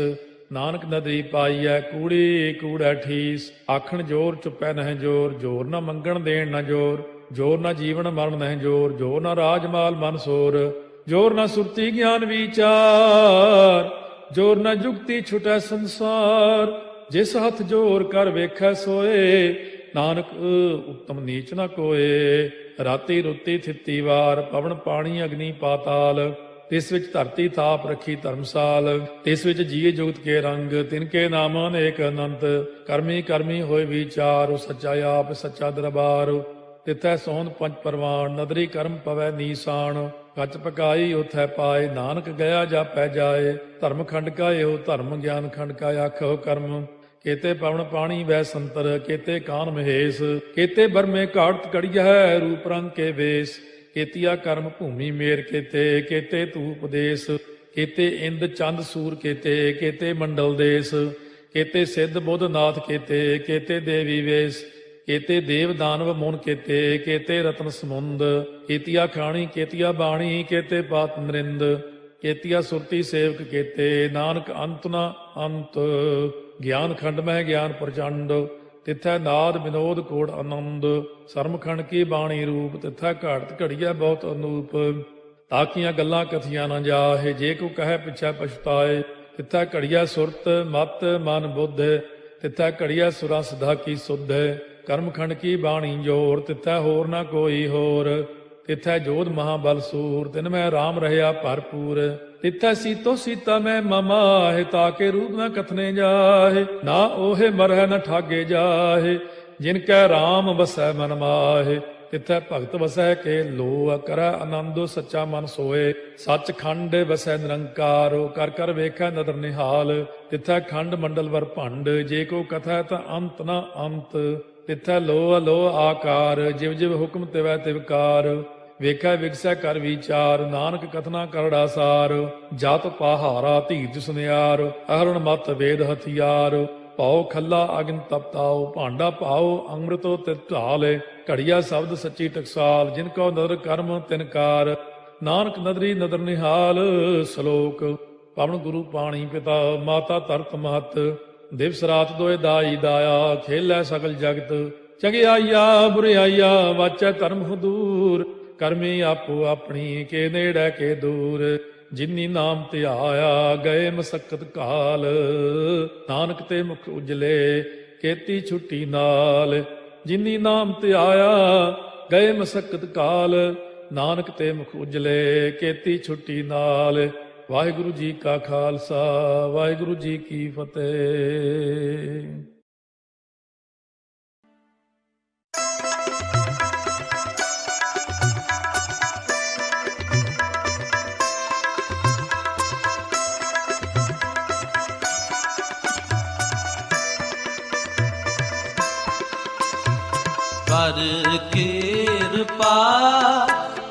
ਨਾਨਕ ਨਦਰੀ ਪਾਈਐ, ਕੂੜੀ ਕੂੜੈ ਠੀਸ, ਆਖਣ ਜੋਰ ਚੁੱਪੈ ਨਹਿ ਜੋਰ, ਜੋਰ ਨਾ ਮੰਗਣ ਦੇਣ ਨਾ ਜੋਰ, ਜੋਰ ਨਾ ਜੀਵਨ ਮਰਨ ਨਹਿ ਜੋਰ, ਜੋਰ ਨਾ ਰਾਜ ਮਾਲ ਮਨ ਸੋਰ, ਜੋਰ ਨਾ ਸੁਰਤੀ ਗਿਆਨ ਵਿਚਾਰ, ਜੋਰ ਨਾ ਜੁਗਤੀ ਛੁਟੈ ਸੰਸਾਰ, ਜਿਸ ਹੱਥ ਜੋਰ ਕਰ ਵੇਖੈ ਸੋਏ, ਨਾਨਕ ਉੱਤਮ ਨੀਚ ਨਾ ਕੋਏ, ਰਾਤੀ ਰੁੱਤੀ ਥਿੱਤੀ ਵਾਰ, ਪਵਨ ਪਾਣੀ ਅਗਨੀ ਪਾਤਾਲ, ਤਿਸ ਵਿੱਚ ਧਰਤੀ ਥਾਪ ਰੱਖੀ ਧਰਮਸਾਲ, ਤਿਸ ਵਿੱਚ ਜੀਏ ਜੁਗਤ ਕੇ ਰੰਗ, ਤਿਨਕੇ ਨਾਮ ਅਨੇਕ ਅਨੰਤ, ਕਰਮੀ ਕਰਮੀ ਹੋਏ ਵਿਚਾਰ, ਉਹ ਸੱਚਾ ਆਪ ਸੱਚਾ ਦਰਬਾਰ, ਤਿਥੈ ਸੋਹਣ ਪੰਜ ਪਰਵਾਨ, ਨਦਰੀ ਕਰਮ ਪਵੈ ਨੀਸਾਨ, ਕੱਚ ਪਕਾਈ ਉਥੈ ਪਾਏ, ਨਾਨਕ ਗਿਆ ਜਾਪੈ ਜਾਏ, ਧਰਮ ਖੰਡ ਕਾ ਇਹੋ ਧਰਮ, ਗਿਆਨ ਖੰਡ ਕਾ ਆਖੋ ਕਰਮ, ਕੇਤੇ ਪਵਨ ਪਾਣੀ ਵੈ ਸੰਤਰ, ਕੇਤੇ ਕਾਨ ਮਹੇਸ਼, ਕੇਤੇ ਬਰਮੇ ਘਾਟ ਕੜੀਐ, ਰੂਪ ਰੰਗ ਕੇ ਵੇਸ, केतिया कर्म भूमि मेर केते केते धूप देश केते इंद चंद सूर केते केते मंडल देश केते सिद्ध बुद्ध नाथ केते केते देवी वेश केते देव दानव मुन केते केते रत्न समुंद केतिया खाणी केतिया बाणी केते पात नरिंद केतिया सुरती सेवक केते नानक अंत न अंत ज्ञान खंड में ज्ञान प्रचंड तिथै नाद विनोद कोड़ आनंद सरमखंड की बाणी रूप तिथै घाड़त घड़िया बहुत अनूप ताकियां गल्लां कथियां न जाहे जे को कहे पिछै पछताए तिथै घड़िया सुरत मत मन बुद्ध तिथै घड़िया सुरा सिधा की सुध कर्मखंड की बाणी जोर तिथै होर न कोई होर तिथै जोध महाबल सूर तिन में राम रहया भरपूर तिथै सीतो सीता में ममाहे ताके रूप न कथने जाहे ना ओहे मरह न ठागे जाहे जिनकै राम बसै मन माहे तिथै भगत वसै के लो करੈ आनंद सच्चा मन सोए सच खंड वसै निरंकार कर कर वेखै नदर निहाल तिथै खंड मंडल वर भंड जे को कथै ता अंत न अंत तिथै लो अलो आकार जिव जिव हुक्म तिवै तिवकार ਵੇਖੈ ਵਿਗਸੈ ਕਰ ਵਿਚਾਰ ਨਾਨਕ ਕਥਨਾ ਕਰੜਾ ਸਾਰ ਜਤ ਪਹਾਰਾ ਧੀਰਜ ਸੁਨਿਆਰ ਅਹਰਣ ਮਤ ਵੇਦ ਹਥਿਆਰ ਭਾਉ ਖੱਲਾ ਅਗਨ ਤਪਤਾਉ ਭਾਂਡਾ ਭਾਉ ਅੰਮ੍ਰਿਤੋ ਤਿਤ ਢਾਲੇ ਘੜੀਆ ਸ਼ਬਦ ਸੱਚੀ ਟਕਸਾਲ ਜਿਨ ਕੋ ਨਦਰ ਕਰਮ ਤਿਨਕਾਰ ਨਾਨਕ ਨਦਰੀ ਨਦਰ ਨਿਹਾਲ ਸ਼ਲੋਕ ਪਵਨ ਗੁਰੂ ਪਾਣੀ ਪਿਤਾ ਮਾਤਾ ਧਰਤ ਮਹਤ ਦਿਵਸ ਰਾਤ ਦੋਇ ਦਾਈ ਦਾਇਆ ਖੇਲੈ ਸਗਲ ਜਗਤ ਚੰਗਿਆਈਆ ਬੁਰਿਆਈਆ ਵਾਚੈ ਧਰਮ ਹਦੂਰ ਕਰਮੀ ਆਪੋ ਆਪਣੀ ਕੇ ਨੇੜੇ ਕੇ ਦੂਰ ਜਿਨੀ ਨਾਮ ਧਿਆਇਆ ਗਏ ਮਸਕਤ ਕਾਲ ਨਾਨਕ ਤੇ ਮੁਖ ਉਜਲੇ ਕੀਤੀ ਛੁੱਟੀ ਨਾਲ ਜਿਨੀ ਨਾਮ ਧਿਆਇਆ ਗਏ ਮਸਕਤ ਕਾਲ ਨਾਨਕ ਤੇ ਮੁਖ ਉਜਲੇ ਕੀਤੀ ਛੁੱਟੀ ਨਾਲ ਵਾਹਿਗੁਰੂ ਜੀ ਕਾ ਖਾਲਸਾ ਵਾਹਿਗੁਰੂ ਜੀ ਕੀ ਫਤਿਹ। ਕਰ ਕਿਰਪਾ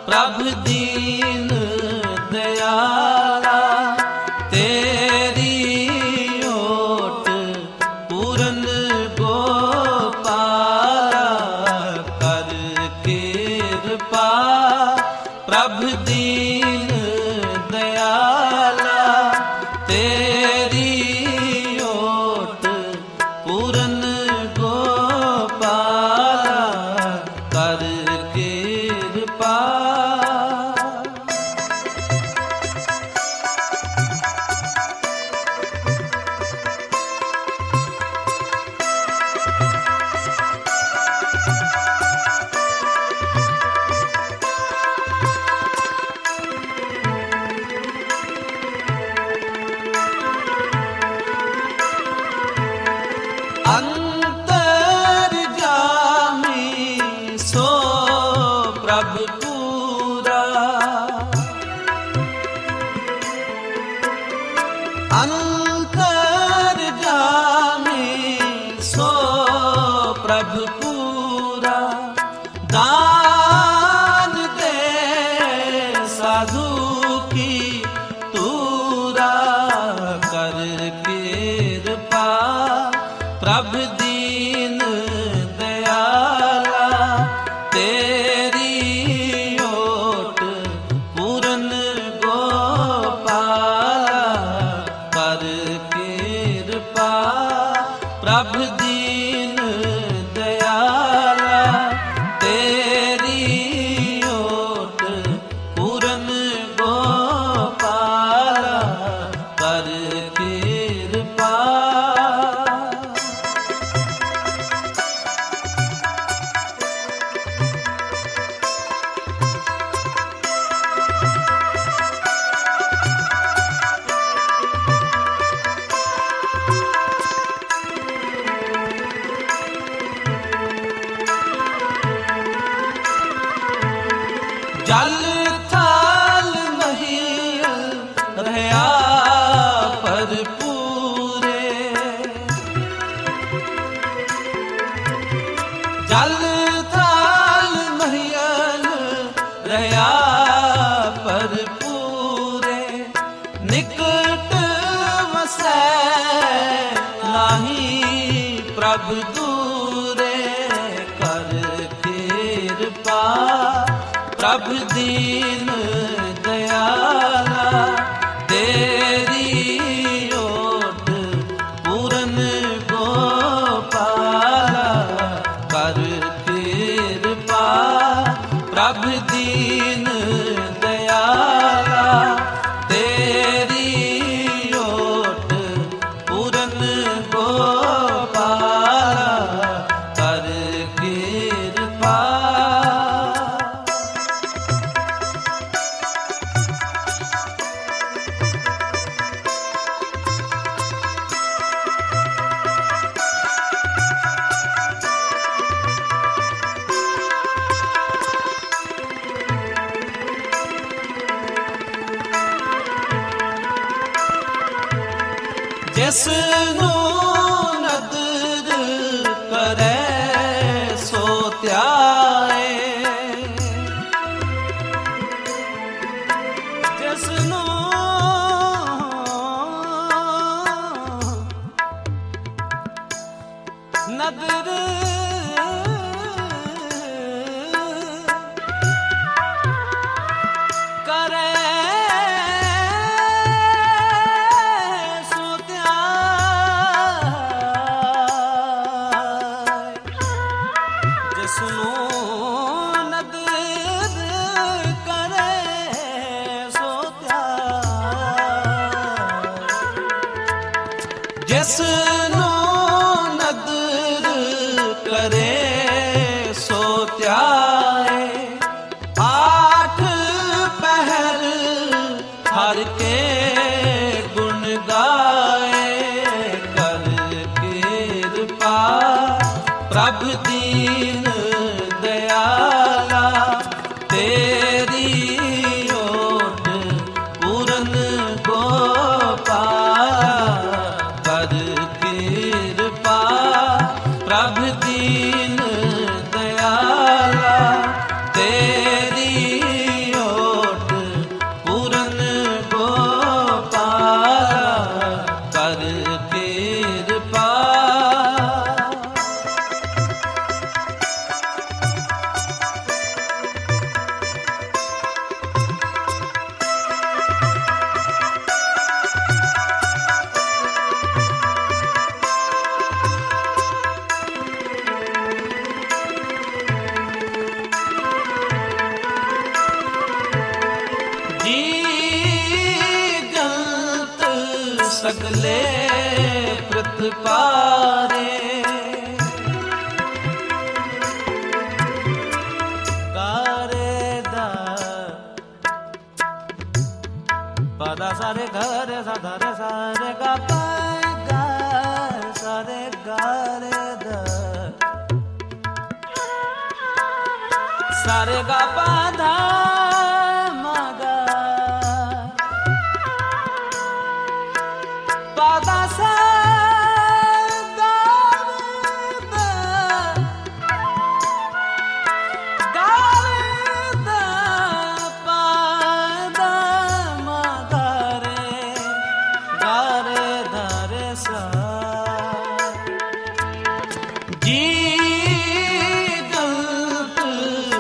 ਪ੍ਰਭ ਦੀਨ ਦਿਆਲਾ ਤੇਰੀ ਓਟ ਪੂਰਨ ਗੋਪਾਲਾ ਕਰ ਕਿਰਪਾ ਪ੍ਰਭ ਦੀਨ ਦਿਆਲਾ ਤੇਰੀ ਓਟ ਪੂਰਨ ਅੰਤਰ ਜਾਮੀ ਸੋ ਪ੍ਰਭ ਪੂਰਾ ਅੰਤਰ ਜਾਮੀ ਸੋ ਪ੍ਰਭ ਪੂਰਾ ਦਾਨ ਦੇ ਸਾਧੂ ਕੀ ਤੂਰਾ ਕਰ ਕਿਰਪਾ ਪ੍ਰਭ ਦੀਨ ਦਿਆਲਾ ਤੇਰੀ ਓਟ ਪੂਰਨ ਗੋਪਾਲਾ ਕਰ ਦੂਰੇ ਕਰ ਕਿਰਪਾ ਪ੍ਰਭ ਦੀਨ ਦਇਆਲਾ ਤੇਰੀ ਓਟ ਪੂਰਨ ਗੋਪਾਲਾ ਕਰ ਕਿਰਪਾ ਪ੍ਰਭ ਦੀਨ ਦਇਆਲਾ ਤੇਰੀ ਓਟ ਪੂਰਨ ਗੋਪਾਲਾ ਕਰ ਕਿਰਪਾ। ਜਿਸ ਨੂੰ ਨਦਰ ਕਰੇ ਸੋ ਧਿਆਏ, ਜਿਸ ਨੂੰ ਨਦਰ ਕਰੇ ਜਿਸ ਨੂੰ ਨਦਰ ਕਰੇ ਸੋ ਧਿਆਏ, ਆਠ ਪਹਿਰ ਹਰ ਕੇ ਗੁਣ ਗਾਏ ਕਰ ਕਿਰਪਾ ਪ੍ਰਭ ਦੀਨ ਦਇਆਲਾ ਤੇਰੀ ਓਟ ਪੂਰਨ ਗੋਪਾਲਾ ਕਰ ਕਿਰਪਾ ਪ੍ਰਭ ਦੀਨ ਦਇਆਲਾ ਤੇਰੀ ਓਟ ਪੂਰਨ ਗੋਪਾਲਾ ਕਰ ਕਿਰਪਾ। ਜੀ ਗਲਤ ਸਗਲੇ ਪ੍ਰਤਪਾਰੇ, ਗਾਰੇ ਦਾ ਪਦਾ ਸਾਰੇ ਘਰੇ ਸਾਧਾਰੇ ਸਾਰੇ ਗਾ ਗਾ ਸਾਰੇ ਗਾਰੇ ਦਾ ਸਾਰੇ ਗਾ ਪਾਧਾ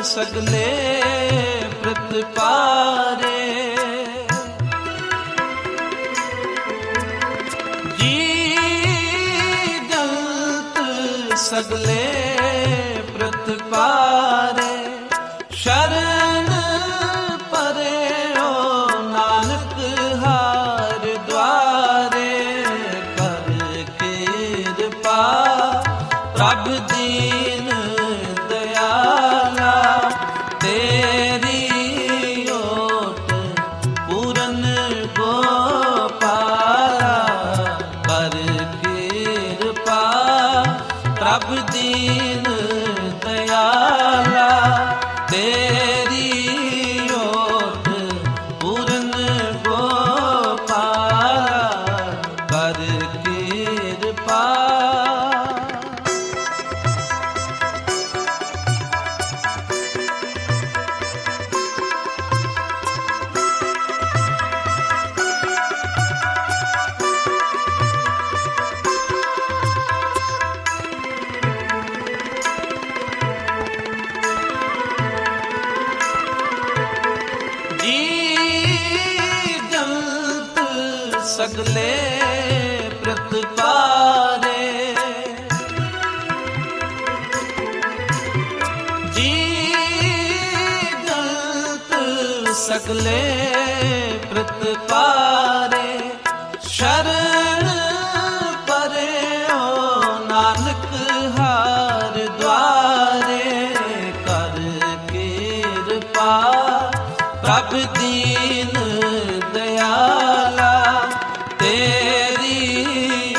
ਸਗਲੇ ਪ੍ਰਤਪਾਰੇ, ਜੀ ਗਲਤ ਸਗਲੇ ਪ੍ਰਤਪਾਰੇ, ਸ਼ਰਨ ਪਰਿਓ ਨਾਨਕ ਹਰ ਦੁਆਰੇ ਕਰ ਕਿਰਪਾ ਪ੍ਰਭ ਦੀਨ ਦਇਆਲਾ ਤੇਰੀ ਓਟ ਪੂਰਨ ਗੋਪਾਲਾ ਕਰ ਕਿਰਪਾ ਪ੍ਰਭ ਦੀ सगले प्रतपारे जी गलत सगले प्रतपारे शरण परे ओ नानक हार द्वारे कर कृपा प्रभ दीन दयाला तेरी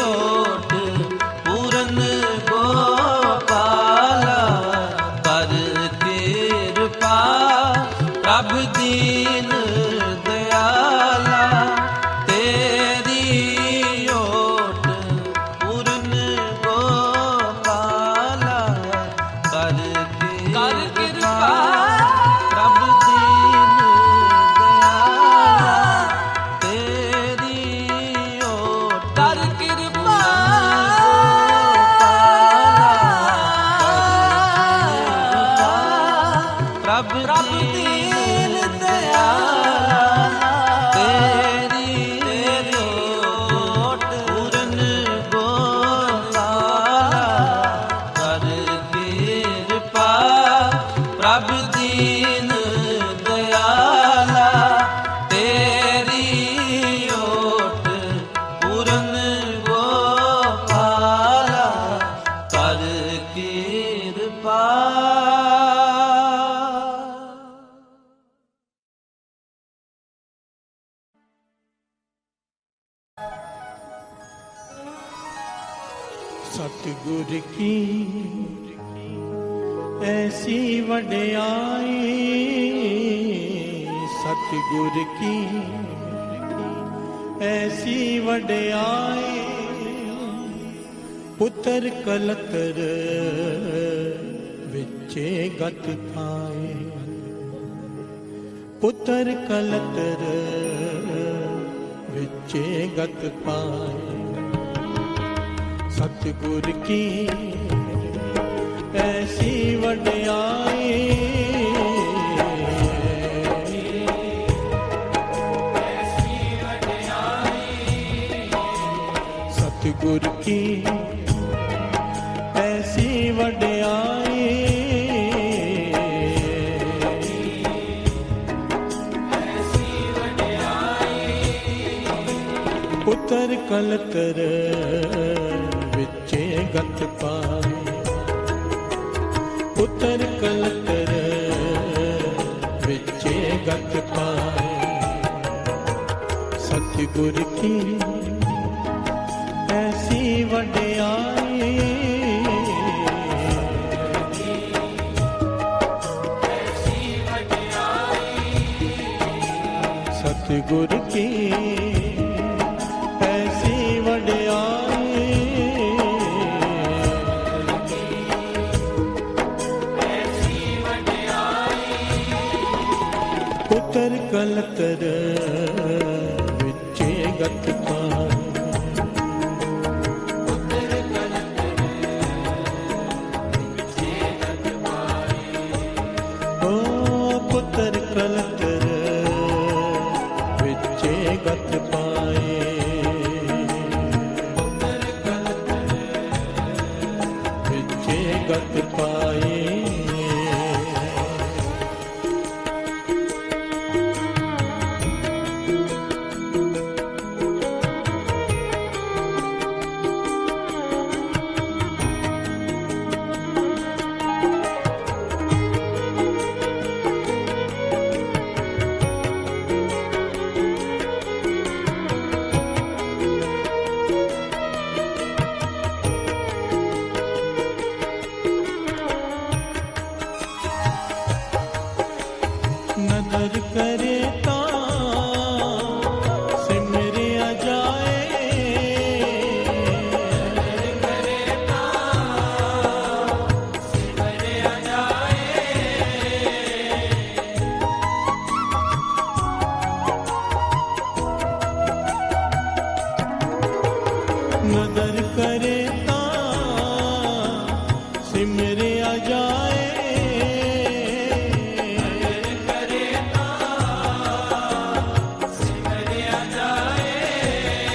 ओट पूरन गोपाला कर कृपा प्रभ दीन दयाला तेरी ओट पूरन गोपाला कर कृपा प्रभ दीन दयाला तेरी ओट कर कृपा प्रभ दीन दयाला तेरी ओट पूरन गोपाला कर कृपा प्रभ दीन दयाला तेरी ओट पूरन गोपाला कर कृपा। सतगुर की ऐसी वड्याई, सतगुर की ऐसी वड्याई, पुत्र कलतर विचे गत पाए, पुत्र कलतर विचे गत पाए। सतगुर की ऐसी वड्याई, सतगुर की ऐसी वड्याई, पुत्र कलतर विचे गत पाए, पुत्र कलतर विचे गत पाए। सतगुर की ऐसी वड्याई, सतगुर की ऐसी वड्याई, पुत्र कलतर विचे गत पाए, पुत्र कलतर विचे गत पाए। ओ पुत्र कलतर विचे गत पाए, पुत्र कलतर विचे गत पाए। नदर करे सिमरिया जाए, नदर करे सिमरिया जाए, नदर करे सिमरिया जाए,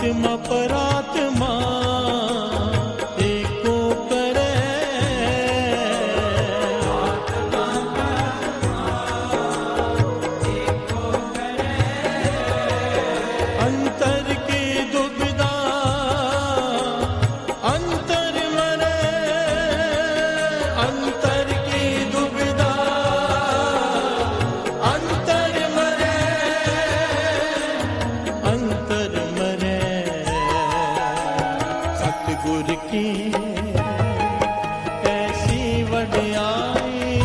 आत्मा परात्मा एको करे, अंतर की दुविधा अंतर मरे, अंतर की दुविधा अंतर मरे, अंतर मरे। सतगुर की ऐसी वड्याई,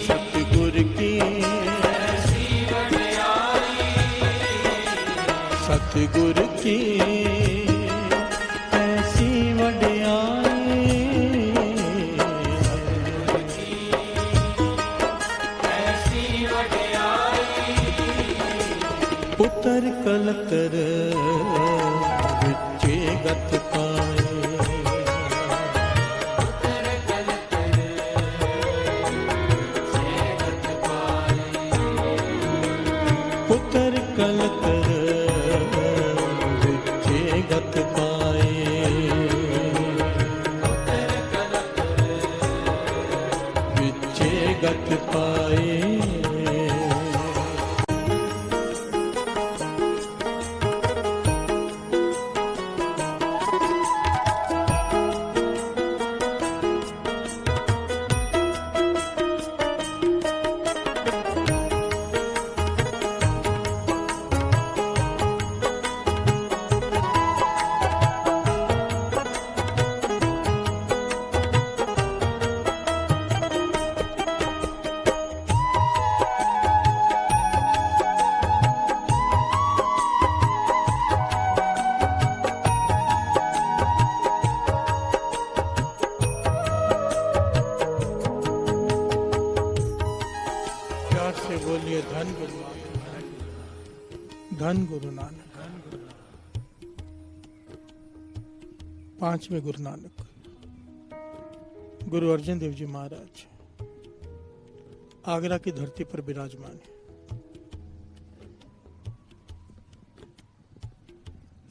सतगुर की सतगुर की ऐसी वड्याई, पुत्र कलतर विचे गत पाए, पुत्र कलतर विचे गत पाए, विचे गत पाए। प्यार से बोलिए धन गुरु नानक, धन गुरु नानक। पांचवें गुरु नानक गुरु अर्जन देव जी महाराज आगरा की धरती पर विराजमान है।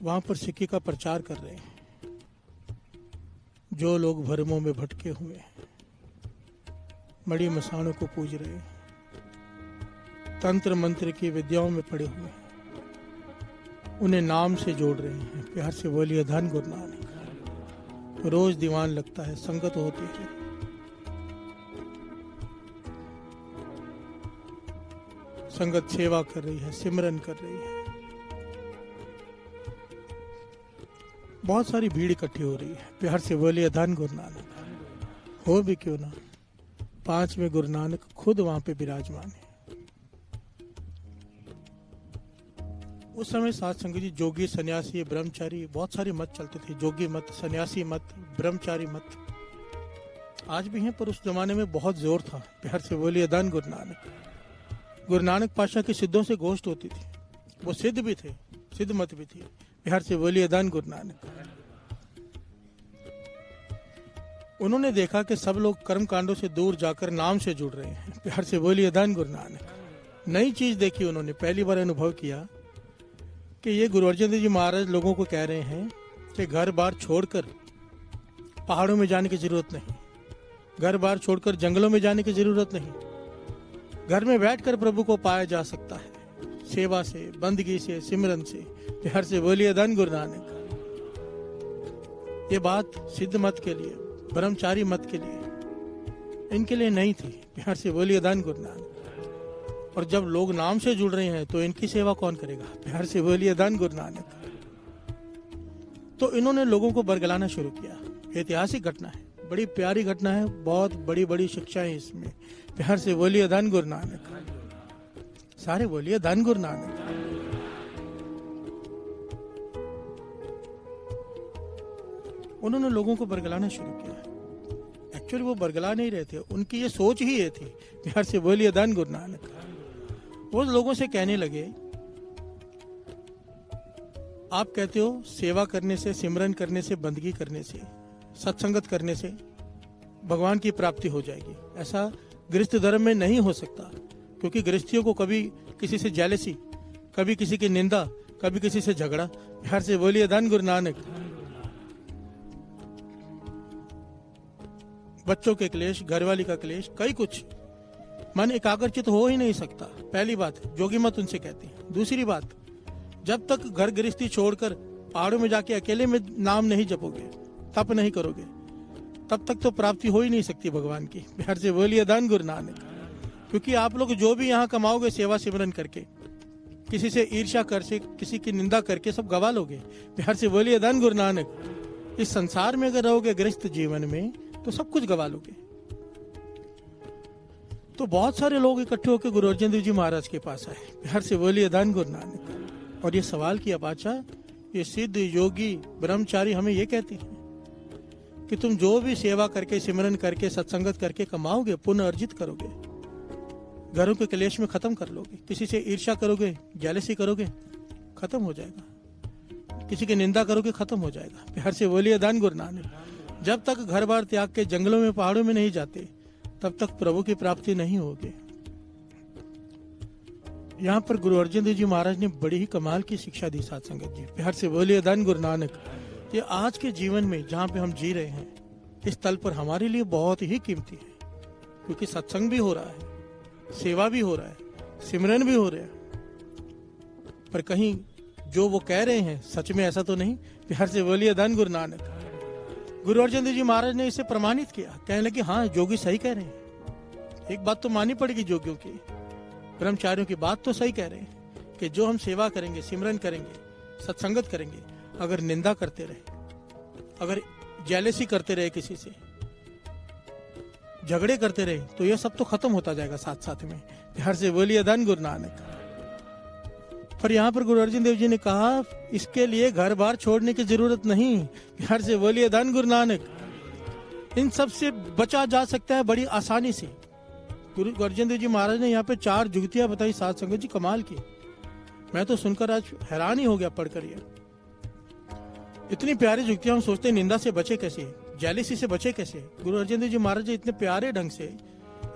वहां पर सिक्की का प्रचार कर रहे हैं। जो लोग भरमों में भटके हुए हैं, मड़ी मसाणों को पूज रहे हैं, तंत्र मंत्र की विद्याओं में पड़े हुए हैं, उन्हें नाम से जोड़ रहे हैं। प्यार से बोलिए धन गुरु नानक। रोज दीवान लगता है, संगत होती है, संगत सेवा कर रही है, सिमरन कर रही है, बहुत सारी भीड़ इकट्ठी हो रही है। प्यार से बोलिए धन गुरु नानक। हो भी क्यों ना, पांचवें गुरु नानक खुद वहां पे विराजमान है। उस समय साध संगत जी जोगी, सन्यासी, ब्रह्मचारी, बहुत सारे मत चलते थे। जोगी मत, सन्यासी मत, ब्रह्मचारी मत आज भी हैं, पर उस जमाने में बहुत जोर था। प्यार से बोलिए धन गुरु नानक। गुरु नानक पातशाह की सिद्धों से गोष्ठ होती थी, वो सिद्ध भी थे, सिद्ध मत भी थी। प्यार से बोलिए धन गुरु नानक। उन्होंने देखा कि सब लोग कर्म कांडों से दूर जाकर नाम से जुड़ रहे हैं। प्यार से बोलिए धन गुरु नानक। नई चीज देखी उन्होंने, पहली बार अनुभव किया कि ये गुरु अर्जन देव जी महाराज लोगों को कह रहे हैं कि घर बार छोड़कर पहाड़ों में जाने की जरूरत नहीं, घर बार छोड़कर जंगलों में जाने की जरूरत नहीं, घर में बैठकर प्रभु को पाया जा सकता है, सेवा से, बंदगी से, सिमरन से। प्यार से बोलिए धन गुरु नानक। ये बात सिद्ध मत के लिए, ब्रह्मचारी मत के लिए, इनके लिए नहीं थी। प्यार से बोलिए धन गुरु नानक। और जब लोग नाम से जुड़ रहे हैं तो इनकी सेवा कौन करेगा? प्यार से बोलिए धन गुरु नानक। तो इन्होंने लोगों को बरगलाना शुरू किया। ऐतिहासिक घटना है, बड़ी प्यारी घटना है, बहुत बड़ी बड़ी शिक्षाएं इसमें। प्यार से बोलिए धन गुरु नानक। सारे बोलिए धन गुरु नानक। उन्होंने लोगों को बरगलाना शुरू किया। एक्चुअली वो बरगला नहीं रहे थे, उनकी ये सोच ही ये थी। प्यार से बोलिए धन गुरु नानक। वो लोगों से कहने लगे, आप कहते हो सेवा करने से, सिमरन करने से, बंदगी करने से, सत्संगत करने से भगवान की प्राप्ति हो जाएगी। ऐसा गृहस्थ धर्म में नहीं हो सकता, क्योंकि गृहस्थियों को कभी किसी से जेलसी, कभी किसी की निंदा, कभी किसी से झगड़ा। प्यार से बोलिए धन गुरु नानक। बच्चों के क्लेश, घरवाली का क्लेश, कई कुछ। मन एकाग्रचित हो ही नहीं सकता। पहली बात जोगी मत उनसे कहती है। दूसरी बात, जब तक घर गृहस्थी छोड़कर पहाड़ों में जाके अकेले में नाम नहीं जपोगे, तप नहीं करोगे, तब तक तो प्राप्ति हो ही नहीं सकती भगवान की। प्यार से बोलिए धन गुरु नानक। क्योंकि आप लोग जो भी यहाँ कमाओगे सेवा सिमरन करके, किसी से ईर्ष्या करके, किसी की निंदा करके सब गवा लोगे। प्यार से बोलिए धन गुरु नानक। इस संसार में अगर रहोगे गृहस्थ जीवन में तो सब कुछ गवा लोगे। तो बहुत सारे लोग इकट्ठे होकर गुरु अर्जन देव जी महाराज के पास आए। प्यार से बोलिए धन गुरु नानक। और ये सवाल किया, बादशाह ये सिद्ध योगी ब्रह्मचारी हमें ये कहते हैं कि तुम जो भी सेवा करके, सिमरन करके, सत्संगत करके कमाओगे, पुण्य अर्जित करोगे, घरों के क्लेश में खत्म कर लोगे। किसी से ईर्ष्या करोगे, जेलसी करोगे, खत्म हो जाएगा। किसी की निंदा करोगे, खत्म हो जाएगा। प्यार से बोलिए धन गुरु नानक। जब तक घर बार त्याग के जंगलों में, पहाड़ों में नहीं जाते, तब तक प्रभु की प्राप्ति नहीं होगी। यहाँ पर गुरु अर्जन देव जी महाराज ने बड़ी ही कमाल की शिक्षा दी साथ संगत जी। प्यार से बोलिए धन गुरु नानक। ये आज के जीवन में जहाँ पे हम जी रहे हैं, इस तल पर हमारे लिए बहुत ही कीमती है। क्योंकि सत्संग भी हो रहा है, सेवा भी हो रहा है, सिमरन भी हो रहा है, पर कहीं जो वो कह रहे हैं सच में ऐसा तो नहीं। प्यार से बोलिए धन गुरु नानक। गुरु अर्जन देव जी महाराज ने इसे प्रमाणित किया। कहने लगे हाँ जोगी सही कह रहे हैं। एक बात तो माननी पड़ेगी जोगियों की, ब्रह्मचारियों की बात तो सही कह रहे हैं कि जो हम सेवा करेंगे, सिमरन करेंगे, सत्संगत करेंगे, अगर निंदा करते रहे, अगर जेलसी करते रहे, किसी से झगड़े करते रहे, तो यह सब तो खत्म होता जाएगा साथ साथ में। प्यार से बोलिए धन गुरु नानक। पर यहाँ पर गुरु अर्जन देव जी ने कहा इसके लिए घर बार छोड़ने की जरूरत नहीं। प्यार से बोलिए धन गुरु नानक। इन सब से बचा जा सकता है बड़ी आसानी से। गुरु अर्जन देव जी महाराज ने यहाँ पे 4 जुगतियां बताई साथ संगत जी, कमाल की। मैं तो सुनकर आज हैरान ही हो गया पढ़कर। ये इतनी प्यारी जुगतियां, हम सोचते हैं निंदा से बचे कैसे, जेलिसी से बचे कैसे। गुरु अर्जन देव जी महाराज ने इतने प्यारे ढंग से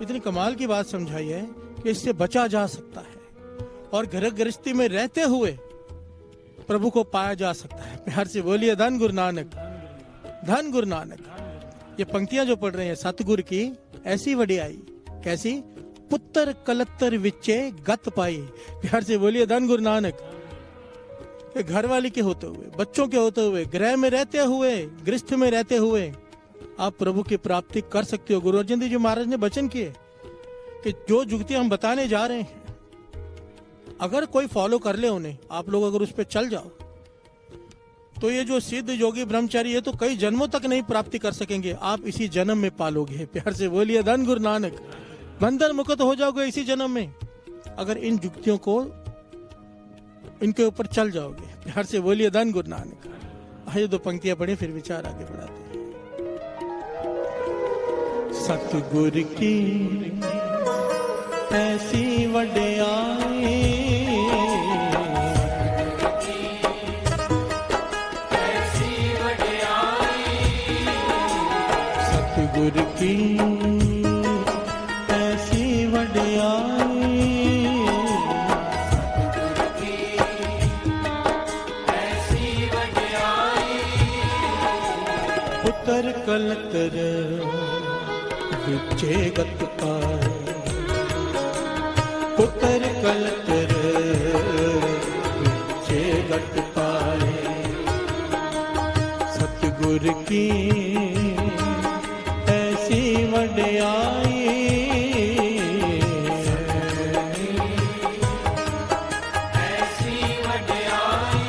इतनी कमाल की बात समझाई है कि इससे बचा जा सकता है और घर गृहस्थी में रहते हुए प्रभु को पाया जा सकता है। प्यार से बोलिए धन गुरु नानक। धन गुरु नानक। ये पंक्तियां जो पढ़ रहे हैं सतगुरु की, ऐसी वडियाई कैसी, पुत्र कलत्तर विच्चे गत पाई। प्यार से बोलिए धन गुरु नानक। घर वाली के होते हुए, बच्चों के होते हुए, गृह में रहते हुए, गृहस्थ में रहते हुए आप प्रभु की प्राप्ति कर सकते हो। गुरु अर्जन देव जी महाराज ने वचन किए कि जो जुगतियां हम बताने जा रहे हैं, अगर कोई फॉलो कर ले उन्हें, आप लोग अगर उस पर चल जाओ, तो ये जो सिद्ध योगी ब्रह्मचारी, ये तो कई जन्मों तक नहीं प्राप्ति कर सकेंगे, आप इसी जन्म में पालोगे। प्यार से बोलिए धन गुरु नानक। बंधन मुक्त हो जाओगे इसी जन्म में, अगर इन जुगतियों को, इनके ऊपर चल जाओगे। प्यार से बोलिए धन गुरु नानक। आइए 2 पंक्तियां पढ़े, फिर विचार आगे बढ़ाते हैं। सतगुरु की ऐसी वडियाई, सतगुरु की ऐसी वडियाई, पुत्र कलतर विचे गत पाए, पुत्र कलतर विचे गत पाए। सतगुरु की ऐसी वडियाई, ऐसी वडियाई,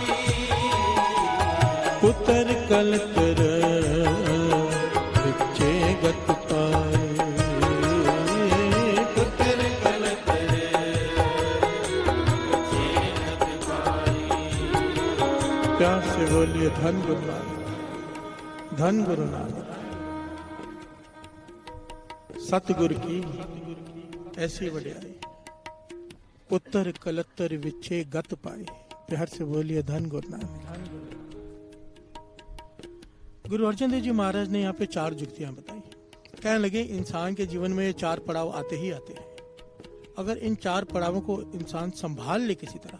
पुत्र कलतर विचे गत पाए, पुत्र कलतर विचे गत पाए। प्यार से बोलिए धन गुरु नानक। धन गुरु नानक। सतगुरु की ऐसी वडियाई, पुत्र कलतर विचे गत पाए। प्यार से बोलिए धन गुरु नानक। गुरु अर्जन देव जी महाराज ने यहाँ पे 4 जुगतियां बताई। कहने लगे इंसान के जीवन में ये 4 पड़ाव आते ही आते हैं। अगर इन 4 पड़ावों को इंसान संभाल ले किसी तरह,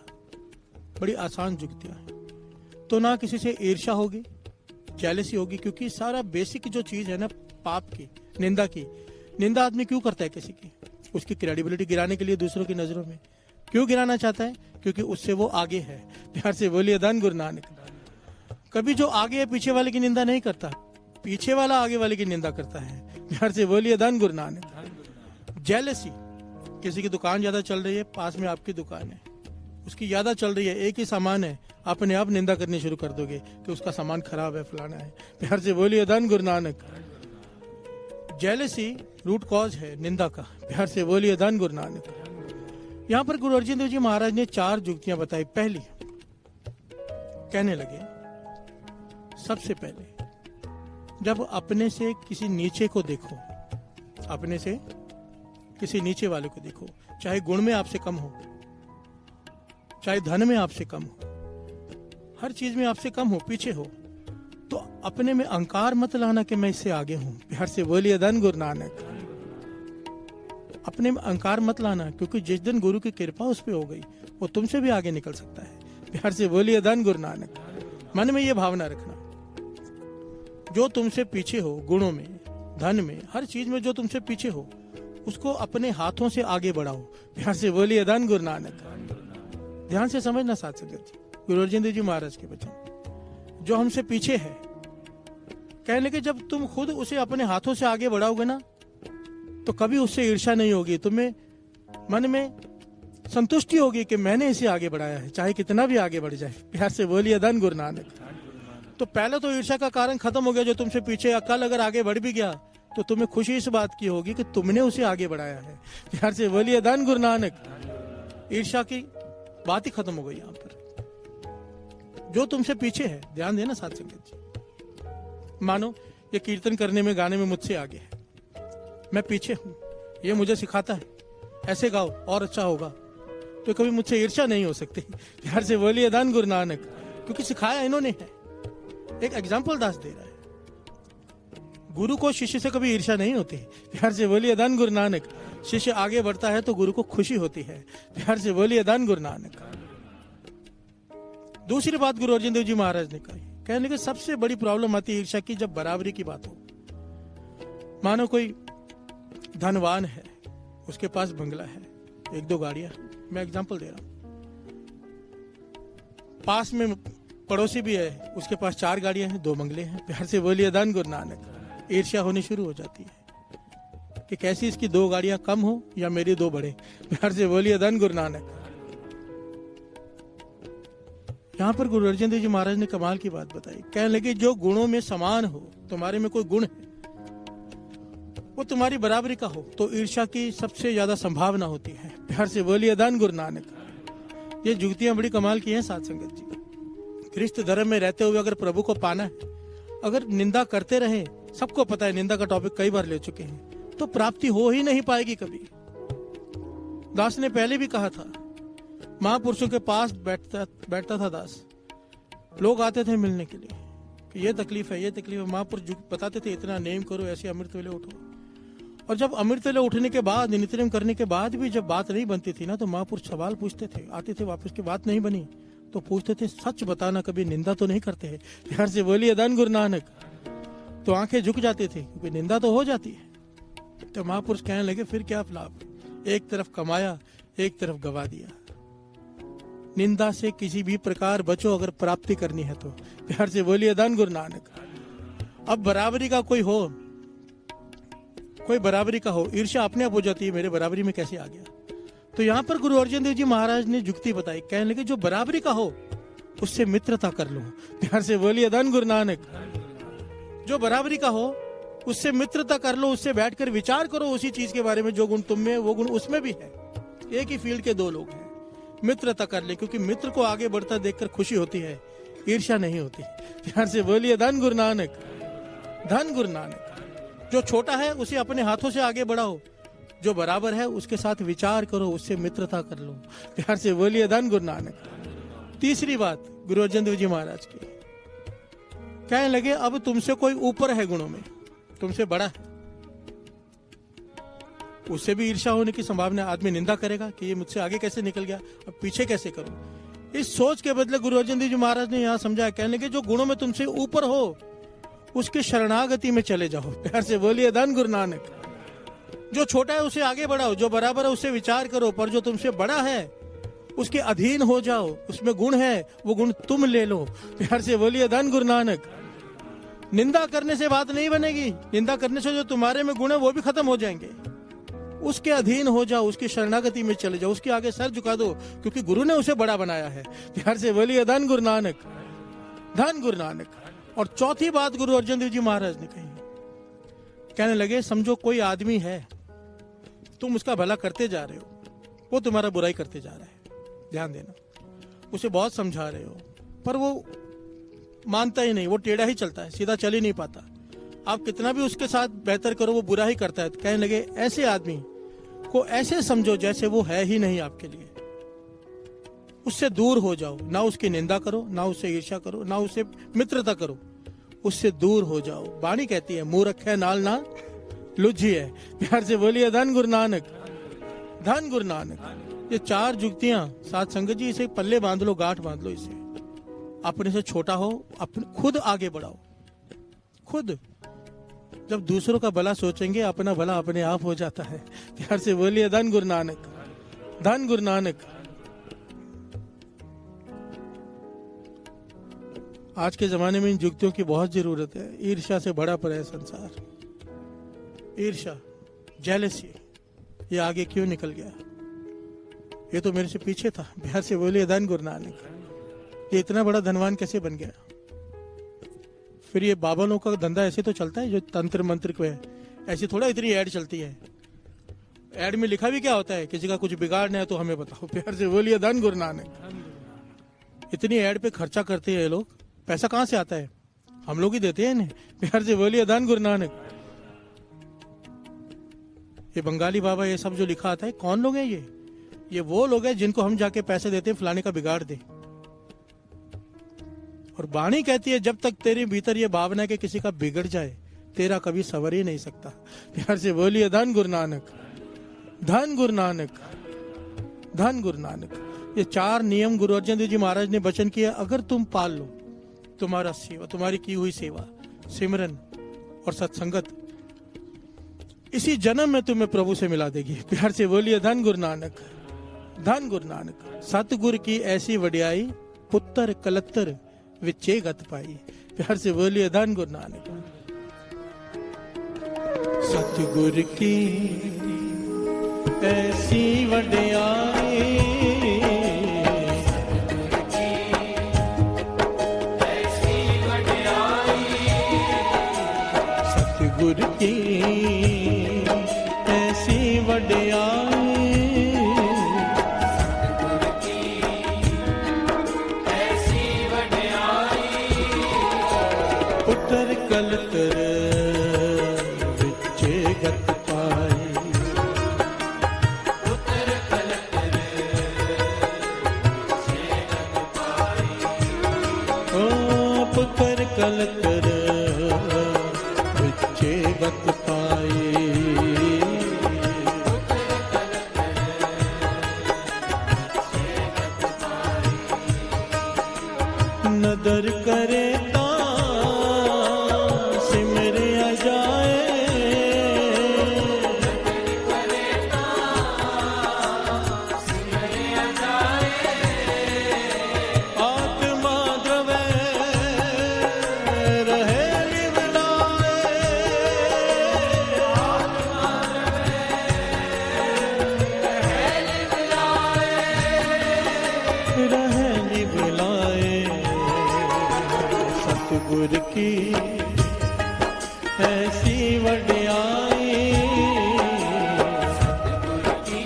बड़ी आसान जुक्तियां हैं। तो ना किसी से ईर्ष्या होगी, जेलसी होगी, क्योंकि सारा बेसिक जो चीज है ना पाप की, निंदा की, निंदा आदमी क्यों करता है किसी की? उसकी क्रेडिबिलिटी गिराने के लिए, दूसरों की नजरों में क्यों गिराना चाहता है? क्योंकि उससे वो आगे है। प्यार से बोलिए धन गुरु नानक। कभी जो आगे है पीछे वाले की निंदा नहीं करता, पीछे वाला आगे वाले की निंदा करता है। प्यार से बोलिए धन गुरु नानक। जेलसी, किसी की दुकान ज्यादा चल रही है, पास में आपकी दुकान है, उसकी ज्यादा चल रही है, एक ही सामान है, अपने आप निंदा करनी शुरू कर दोगे कि उसका सामान खराब है, फलाना है। प्यार से बोलिए धन Guru Nanak. Jealousy root cause है निंदा का। प्यार से बोलिए धन गुरु नानक। यहाँ पर गुरु अर्जन देव जी महाराज ने 4 जुक्तियां बताई। पहली, कहने लगे सबसे पहले जब अपने से किसी नीचे को देखो, अपने से किसी नीचे वाले को देखो, चाहे गुण में आपसे कम हो, चाहे धन में आपसे कम हो, हर चीज में आपसे कम हो, पीछे हो, तो अपने में अहंकार मत लाना कि मैं इससे आगे हूं। प्यार से बोलिए धन गुरु नानक। अपने में अहंकार मत लाना, क्योंकि जिस दिन गुरु की कृपा उस पर हो गई वो तुमसे भी आगे निकल सकता है। प्यार से बोलिए धन गुरु नानक। मन में ये भावना रखना, जो तुमसे पीछे हो, गुणों में, धन में, हर चीज में जो तुमसे पीछे हो, उसको अपने हाथों से आगे बढ़ाओ। प्यार से बोलिए धन गुरु नानक। ध्यान से समझना साथ संगत जी, गुरु अर्जन देव जी महाराज के वचन। जो हमसे पीछे है, कहने के जब तुम खुद उसे अपने हाथों से आगे बढ़ाओगे ना, तो कभी उससे ईर्ष्या नहीं होगी, तुम्हें मन में संतुष्टि होगी कि मैंने इसे आगे बढ़ाया है, चाहे कितना भी आगे बढ़ जाए। प्यार से बोलिए धन गुरु नानक। तो पहले तो ईर्ष्या का कारण खत्म हो गया, जो तुमसे पीछे, कल अगर आगे बढ़ भी गया तो तुम्हें खुशी इस बात की होगी कि तुमने उसे आगे बढ़ाया है। प्यार से बोलिए धन गुरु नानक। ईर्ष्या की बात ही खत्म हो गई यहाँ पर। जो तुमसे पीछे है, ध्यान देना साथ संगत जी, मानो ये कीर्तन करने में, गाने में मुझसे आगे है, मैं पीछे हूं, ये मुझे सिखाता है ऐसे गाओ और अच्छा होगा, तो कभी मुझसे ईर्ष्या नहीं हो सकती। प्यार से बोलिए धन गुरु नानक, क्योंकि सिखाया इन्होंने है। एक एग्जाम्पल दास दे रहा है। गुरु को शिष्य से कभी ईर्ष्या नहीं होती। प्यार से बोलिए धन गुरु नानक। शिष्य आगे बढ़ता है तो गुरु को खुशी होती है। प्यार से बोलिए धन गुरु नानक। दूसरी बात गुरु अर्जन देव जी महाराज ने कही, कहने लगे सबसे बड़ी प्रॉब्लम आती है ईर्ष्या की जब बराबरी की बात हो। मानो कोई धनवान है, उसके पास बंगला है, 1-2 गाड़ियां, मैं एग्जांपल दे रहा हूं। पास में पड़ोसी भी है, उसके पास 4 गाड़ियां हैं, 2 बंगले हैं। प्यार से बोलिए धन गुरु नानक। ईर्ष्या होनी शुरू हो जाती है कि कैसी इसकी 2 गाड़ियां कम हो या मेरी 2 बढ़े। प्यार से बोलिए धन गुरु नानक। यहाँ पर गुरु अर्जन देव जी महाराज ने कमाल की बात बताई। कहने लगे जो गुणों में समान हो, तुम्हारे में कोई गुण है वो तुम्हारी बराबरी का हो, तो ईर्ष्या की सबसे ज्यादा संभावना होती है। प्यार से बोलिए धन गुरु नानक। ये जुक्तियां बड़ी कमाल की हैं साथ संगत जी। ख्रिस्त धर्म में रहते हुए अगर प्रभु को पाना है, अगर निंदा करते रहे, सबको पता है निंदा का टॉपिक कई बार ले चुके हैं, तो प्राप्ति हो ही नहीं पाएगी कभी। दास ने पहले भी कहा था, महापुरुषों के पास बैठता था दास, लोग आते थे मिलने के लिए कि ये तकलीफ है, ये तकलीफ है। महापुरुष बताते थे इतना नेम करो, ऐसे अमृत वेले उठो। और जब अमृत वेले उठने के बाद, नित्यनेम करने के बाद भी जब बात नहीं बनती थी ना, तो महापुरुष सवाल पूछते थे, आते थे वापस की बात नहीं बनी तो पूछते थे सच बताना, कभी निंदा तो नहीं करते है। प्यार से बोलिए धन गुरु नानक। तो आंखें झुक जाती थी क्योंकि निंदा तो हो जाती है। तो महापुरुष कहने लगे फिर क्या लाभ, एक तरफ कमाया, एक तरफ गवा दिया। निंदा से किसी भी प्रकार बचो अगर प्राप्ति करनी है तो। प्यार से बोलिए धन गुरु नानक। अब बराबरी का कोई हो, कोई बराबरी का हो, ईर्ष्या अपने आप हो जाती है, मेरे बराबरी में कैसे आ गया। तो यहाँ पर गुरु अर्जन देव जी महाराज ने जुक्ति बताई। कहने लगे जो बराबरी का हो उससे मित्रता कर लो। प्यार से बोलिए धन गुरु नानक। जो बराबरी का हो उससे मित्रता कर लो, उससे बैठकर विचार करो उसी चीज के बारे में, जो गुण तुम में वो गुण उसमें भी है। एक ही फील्ड के 2 लोग हैं, मित्रता कर ले, क्योंकि मित्र को आगे बढ़ता देखकर खुशी होती है, ईर्ष्या नहीं होती। प्यार से बोलिए धन गुरु नानक। धन गुरु नानक। जो छोटा है उसे अपने हाथों से आगे बढ़ाओ, जो बराबर है उसके साथ विचार करो, उससे मित्रता कर लो। प्यार से बोलिए धन गुरु नानक। तीसरी बात गुरु अर्जन देव जी महाराज की, कहने लगे अब तुमसे कोई ऊपर है गुणों में, तुमसे बड़ा है, उससे भी ईर्ष्या होने की संभावना। आदमी निंदा करेगा कि ये मुझसे आगे कैसे निकल गया, अब पीछे कैसे करूं। इस सोच के बदले गुरु अर्जन देव जी महाराज ने यहाँ समझाया, कहने लगे जो गुणों में तुमसे ऊपर हो उसके शरणागति में चले जाओ। प्यार से बोलिए धन गुरु नानक। जो छोटा है उसे आगे बढ़ाओ, जो बराबर है उससे विचार करो, पर जो तुमसे बड़ा है उसके अधीन हो जाओ। उसमें गुण है, वो गुण तुम ले लो। प्यार से बोलिए धन गुरु नानक। निंदा करने से बात नहीं बनेगी, निंदा करने से जो तुम्हारे में गुण है वो भी खत्म हो जाएंगे। उसके अधीन हो जाओ, उसकी शरणागति में चले जाओ, उसके आगे सर झुका दो, क्योंकि गुरु ने उसे बड़ा बनाया है। प्यार से बोलिए धन गुरु नानक, धन गुरु नानक। और चौथी बात गुरु अर्जन देव जी महाराज ने कही, कहने लगे समझो कोई आदमी है, तुम उसका भला करते जा रहे हो, वो तुम्हारा बुराई करते जा रहा है, ध्यान देना। उसे बहुत समझा रहे हो पर वो मानता ही नहीं, वो टेढ़ा ही चलता है, सीधा चल ही नहीं पाता। आप कितना भी उसके साथ बेहतर करो वो बुरा ही करता है। कहने लगे ऐसे आदमी को ऐसे समझो जैसे वो है ही नहीं आपके लिए, उससे दूर हो जाओ, ना उसकी निंदा करो, ना उससे ईर्ष्या करो, ना उससे मित्रता करो, उससे दूर हो जाओ। वाणी कहती है मूर्ख है नाल ना लुझी है। प्यार से बोलिए धन गुरु नानक, धन गुरु नानक। ये चार जुक्तियां साथ संगत जी, इसे पल्ले बांध लो, गांठ बांध लो इसे। अपने से छोटा हो, अपने खुद आगे बढ़ाओ। खुद जब दूसरों का भला सोचेंगे अपना भला अपने आप हो जाता है। प्यार से बोलिए धन गुरु नानक, धन गुरु नानक। आज के जमाने में इन जुक्तियों की बहुत जरूरत है। ईर्ष्या से भरा पड़ा है संसार, ईर्ष्या, जेलसी, ये आगे क्यों निकल गया? ये तो मेरे से पीछे था। बिहार से बोलिए धन गुरु नानक। ये इतना बड़ा धनवान कैसे बन गया? फिर ये बाबलों का धंधा ऐसे तो चलता है जो तंत्र मंत्र को है, ऐसी थोड़ा इतनी ऐड चलती है। ऐड में लिखा भी क्या होता है, किसी का कुछ बिगाड़ना है तो हमें बताओ। प्यार से बोलिए धन गुरु नानक। इतनी ऐड पे खर्चा करते हैं ये लोग, पैसा कहां से आता है? हम लोग ही देते हैं इन्हें। प्यार से बोलिए धन गुरु नानक। ये बंगाली बाबा ये सब जो लिखा आता है, कौन लोग हैं ये वो लोग हैं जिनको हम जाके पैसे देते हैं फलाने का बिगाड़ दे। और वाणी कहती है जब तक तेरे भीतर ये भावना है कि किसी का बिगड़ जाए, तेरा कभी सवर ही नहीं सकता। प्यार से बोलिए धन गुरु नानक, धन गुरु नानक, धन गुरु नानक। ये चार नियम गुरु अर्जन देव जी महाराज ने वचन किया, अगर तुम पाल लो, तुम्हारा सेवा, तुम्हारी की हुई सेवा, सिमरन और सत्संगत इसी जन्म में तुम्हें प्रभु से मिला देगी। प्यार से बोलिए धन गुरु नानक, धन गुरु नानक। सतगुरु की ऐसी वडियाई, पुत्र कलत्तर विचे गत पाई। प्यार से बोलिए धन गुरु नानक। सतगुरु की ऐसी वडियाई, सतगुरु की ऐसी वडियाई, पुत्र कलतर विचे गत पाई। पुत्र कलतर विचे गत पाई। ओ पुत्र कलतर विचे गत पाई। नदर करे सतगुरु की ऐसी वडियाई, सतगुरु की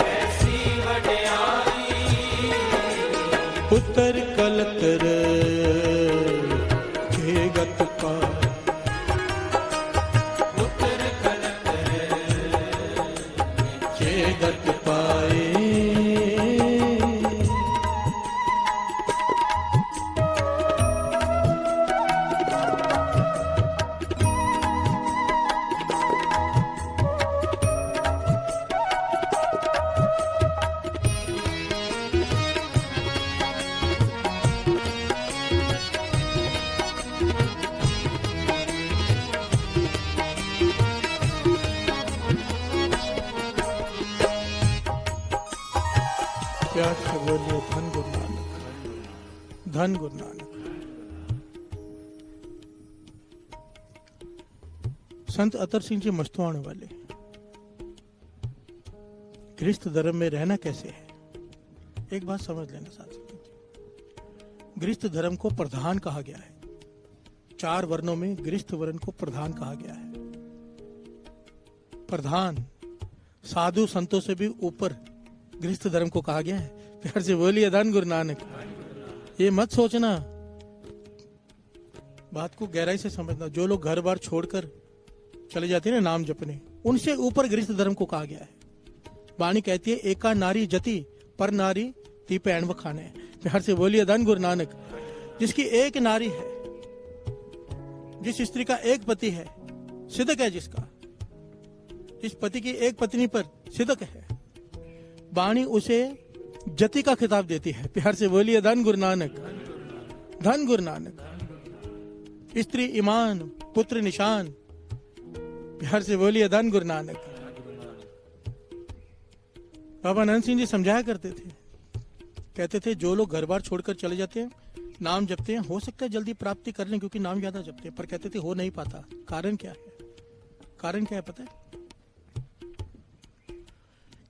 ऐसी वडियाई, पुत्र कलतर के गत पाई। पुत्र कलतर के गत पाई। प्यार से बोलिए धन गुरु नानक, धन गुरु नानक। संत अतर सिंह जी मस्तवाण वाले गृहस्थ धर्म में रहना कैसे है, एक बात समझ लेना साथ। गृहस्थ धर्म को प्रधान कहा गया है, 4 वर्णों में गृहस्थ वर्ण को प्रधान कहा गया है। प्रधान साधु संतों से भी ऊपर गृहस्थ धर्म को कहा गया है। प्यार से बोलिए धन गुरु नानक। ये मत सोचना, बात को गहराई से समझना। जो लोग घर बार छोड़कर चले जाते हैं ना नाम जपने, उनसे ऊपर गृहस्थ धर्म को कहा गया है। वाणी कहती है एका नारी जति पर नारी ती पैण व खाने। प्यार से बोलिए धन गुरु नानक। जिसकी एक नारी है, जिस स्त्री का एक पति है, सिद्धक है जिसका, इस पति की एक पत्नी पर सिद्धक है, वाणी उसे जति का खिताब देती है। प्यार से बोलिए धन गुरु नानक, धन गुरु नानक। स्त्री ईमान, पुत्र निशान। प्यार से बोलिए धन गुरु नानक। बाबा नंद सिंह जी समझाया करते थे, कहते थे जो लोग घर बार छोड़कर चले जाते हैं, नाम जपते हैं, हो सकता है जल्दी प्राप्ति कर लें क्योंकि नाम ज्यादा जपते हैं, पर कहते थे हो नहीं पाता। कारण क्या है? कारण क्या है पता है?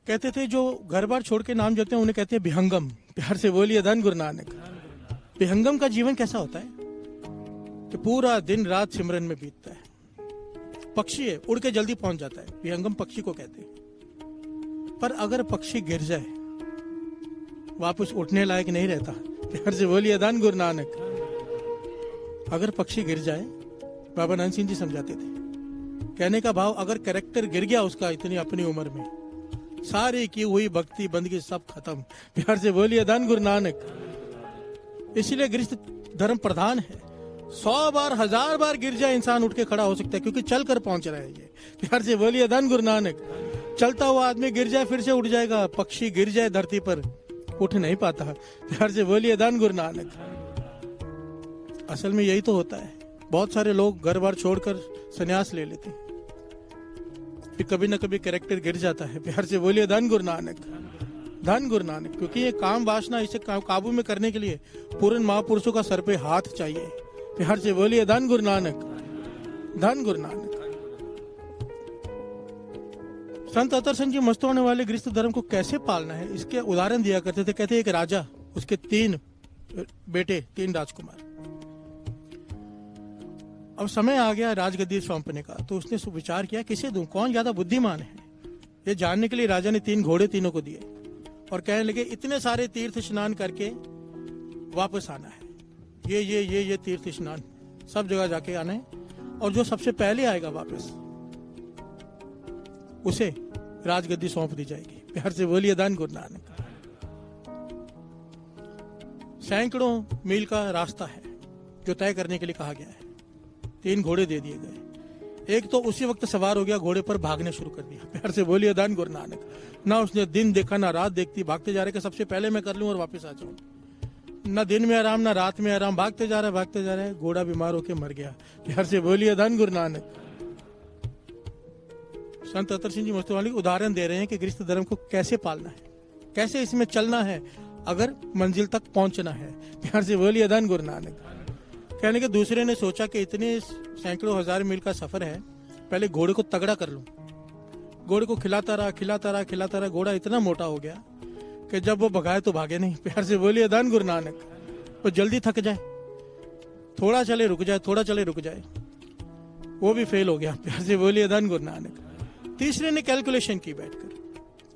कहते थे जो घर बार छोड़ के नाम जपते हैं उन्हें कहते हैं विहंगम। प्यार से बोलिए धन गुरु नानक। विहंगम का जीवन कैसा होता है कि पूरा दिन रात सिमरन में बीतता है। पक्षी है, उड़ के जल्दी पहुंच जाता है, विहंगम पक्षी को कहते हैं। पर अगर पक्षी गिर जाए, वापस उठने लायक नहीं रहता। प्यार से बोलिए धन गुरु नानक। अगर पक्षी गिर जाए, बाबा नानक सिंह जी समझाते थे, कहने का भाव अगर कैरेक्टर गिर गया उसका इतनी अपनी उम्र में, सारी की हुई भक्ति बंदगी सब खत्म। प्यार से बोलिए धन गुरु नानक। इसलिए गृहस्थ धर्म प्रधान है। 100 बार 1000 बार गिर जाए इंसान उठ के खड़ा हो सकता है, क्योंकि चल कर पहुंच रहा है ये। प्यार से बोलिए धन गुरु नानक। चलता हुआ आदमी गिर जाए फिर से उठ जाएगा, पक्षी गिर जाए धरती पर उठ नहीं पाता। प्यार से बोलिए धन गुरु नानक। असल में यही तो होता है। बहुत सारे लोग घर बार छोड़कर संन्यास ले लेते हैं, फिर कभी न कभी कैरेक्टर गिर जाता है। प्यार से बोलिए धन गुरु नानक, धन गुरु नानक। क्योंकि ये काम वासना, इसे काबू में करने के लिए पूर्ण महापुरुषों का सर पे हाथ चाहिए। प्यार से बोलिए धन गुरु नानक, धन गुरु नानक। संत अतर सिंह जी मस्तवाने वाले गृहस्थ धर्म को कैसे पालना है, इसके उदाहरण दिया करते थे। कहते एक राजा, उसके 3 बेटे, 3 राजकुमार। अब समय आ गया राजगद्दी सौंपने का, तो उसने विचार किया किसे दूं, कौन ज्यादा बुद्धिमान है। ये जानने के लिए राजा ने 3 घोड़े तीनों को दिए और कहने लगे इतने सारे तीर्थ स्नान करके वापस आना है। ये तीर्थ स्नान सब जगह जाके आना है, और जो सबसे पहले आएगा वापस उसे राजगद्दी सौंप दी जाएगी। प्यार से बोलिए धन गुरु नानक। सैकड़ों मील का रास्ता है जो तय करने के लिए कहा गया है। 3 घोड़े दे दिए गए। एक तो उसी वक्त सवार हो गया, घोड़े पर भागने शुरू कर दिया। प्यार से बोलिए धन गुरु नानक। ना उसने दिन देखा ना रात देखती, भागते जा रहे कि सबसे पहले मैं कर लूं और वापस आ जाऊं। ना दिन में आराम ना रात में आराम, भागते जा रहे, घोड़ा बीमार होकर मर गया। प्यार से बोलिए धन गुरु नानक। संत अतर सिंह जी मस्तवाले उदाहरण दे रहे हैं कि गृहस्थ धर्म को कैसे पालना है, कैसे इसमें चलना है अगर मंजिल तक पहुंचना है। प्यार से बोलिए धन गुरु नानक। कहने के दूसरे ने सोचा कि इतने सैकड़ों 1000 मील का सफर है, पहले घोड़े को तगड़ा कर लूं। घोड़े को खिलाता रहा। घोड़ा इतना मोटा हो गया कि जब वो भगाए तो भागे नहीं। प्यार से बोलिए धन गुरु नानक। वो जल्दी थक जाए, थोड़ा चले रुक जाए, वो भी फेल हो गया। प्यार से बोलिए धन गुरु नानक। तीसरे ने कैलकुलेशन की बैठकर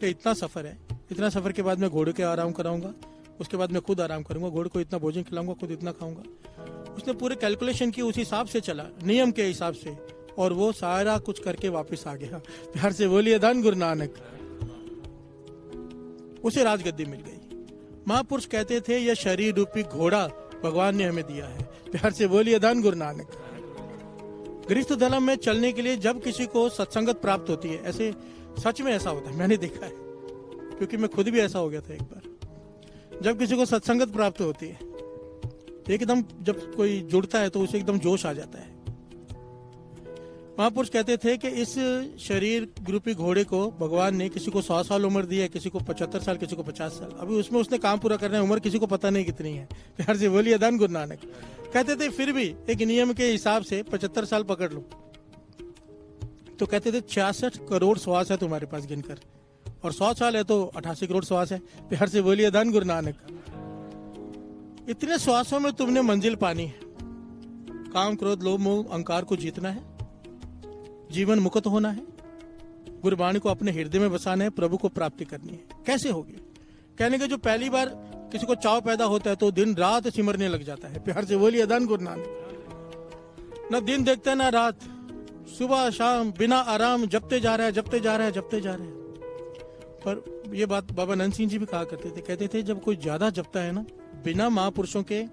कि इतना सफर है, इतना सफर के बाद मैं घोड़े के आराम कराऊंगा, उसके बाद मैं खुद आराम करूंगा, घोड़े को इतना भोजन खिलाऊंगा, खुद इतना खाऊंगा। उसने पूरे कैलकुलेशन की, उस हिसाब से चला, नियम के हिसाब से, और वो सारा कुछ करके वापस आ गया। प्यार से बोलिए धन गुरु नानक। उसे राजगद्दी मिल गई। महापुरुष कहते थे यह शरीर रूपी घोड़ा भगवान ने हमें दिया है। प्यार से बोलिए धन गुरु नानक। गृहस्थ धर्म में चलने के लिए जब किसी को सत्संगत प्राप्त होती है, ऐसे सच में ऐसा होता है, मैंने देखा है, क्योंकि मैं खुद भी ऐसा हो गया था एक बार। जब किसी को सत्संगत प्राप्त होती है, एकदम जब कोई जुड़ता है तो उसे एकदम जोश आ जाता है। महापुरुष कहते थे कि इस शरीर रूपी घोड़े को भगवान ने किसी को 100 साल उम्र दी है, किसी को 75 साल, किसी को 50 साल। अभी उसमें उसने काम पूरा करना है, उम्र किसी को पता नहीं कितनी है। प्यार से बोलिए धन गुरु नानक। कहते थे फिर भी एक नियम के हिसाब से 75 साल पकड़ लो तो कहते थे 66 करोड़ श्वास है तुम्हारे पास गिनकर, और 100 साल है तो 88 करोड़ श्वास है। प्यार से बोलिए धन गुरु नानक। इतने श्वासों में तुमने मंजिल पानी है। काम क्रोध लोभ मोह अहंकार को जीतना है, जीवन मुक्त होना है, गुरबाणी को अपने हृदय में बसाना है, प्रभु को प्राप्ति करनी है। कैसे होगी? कहने के जो पहली बार किसी को चाव पैदा होता है तो दिन रात सिमरने लग जाता है। प्यार से बोलिए धन गुरु नानक। न दिन देखता है ना रात, सुबह शाम बिना आराम जपते जा रहा है, जपते जा रहा है, जपते जा रहे हैं। पर ये बात बाबा नंद सिंह जी भी कहा करते थे, कहते थे जब कोई ज्यादा जपता है ना, बिना महापुरुषों के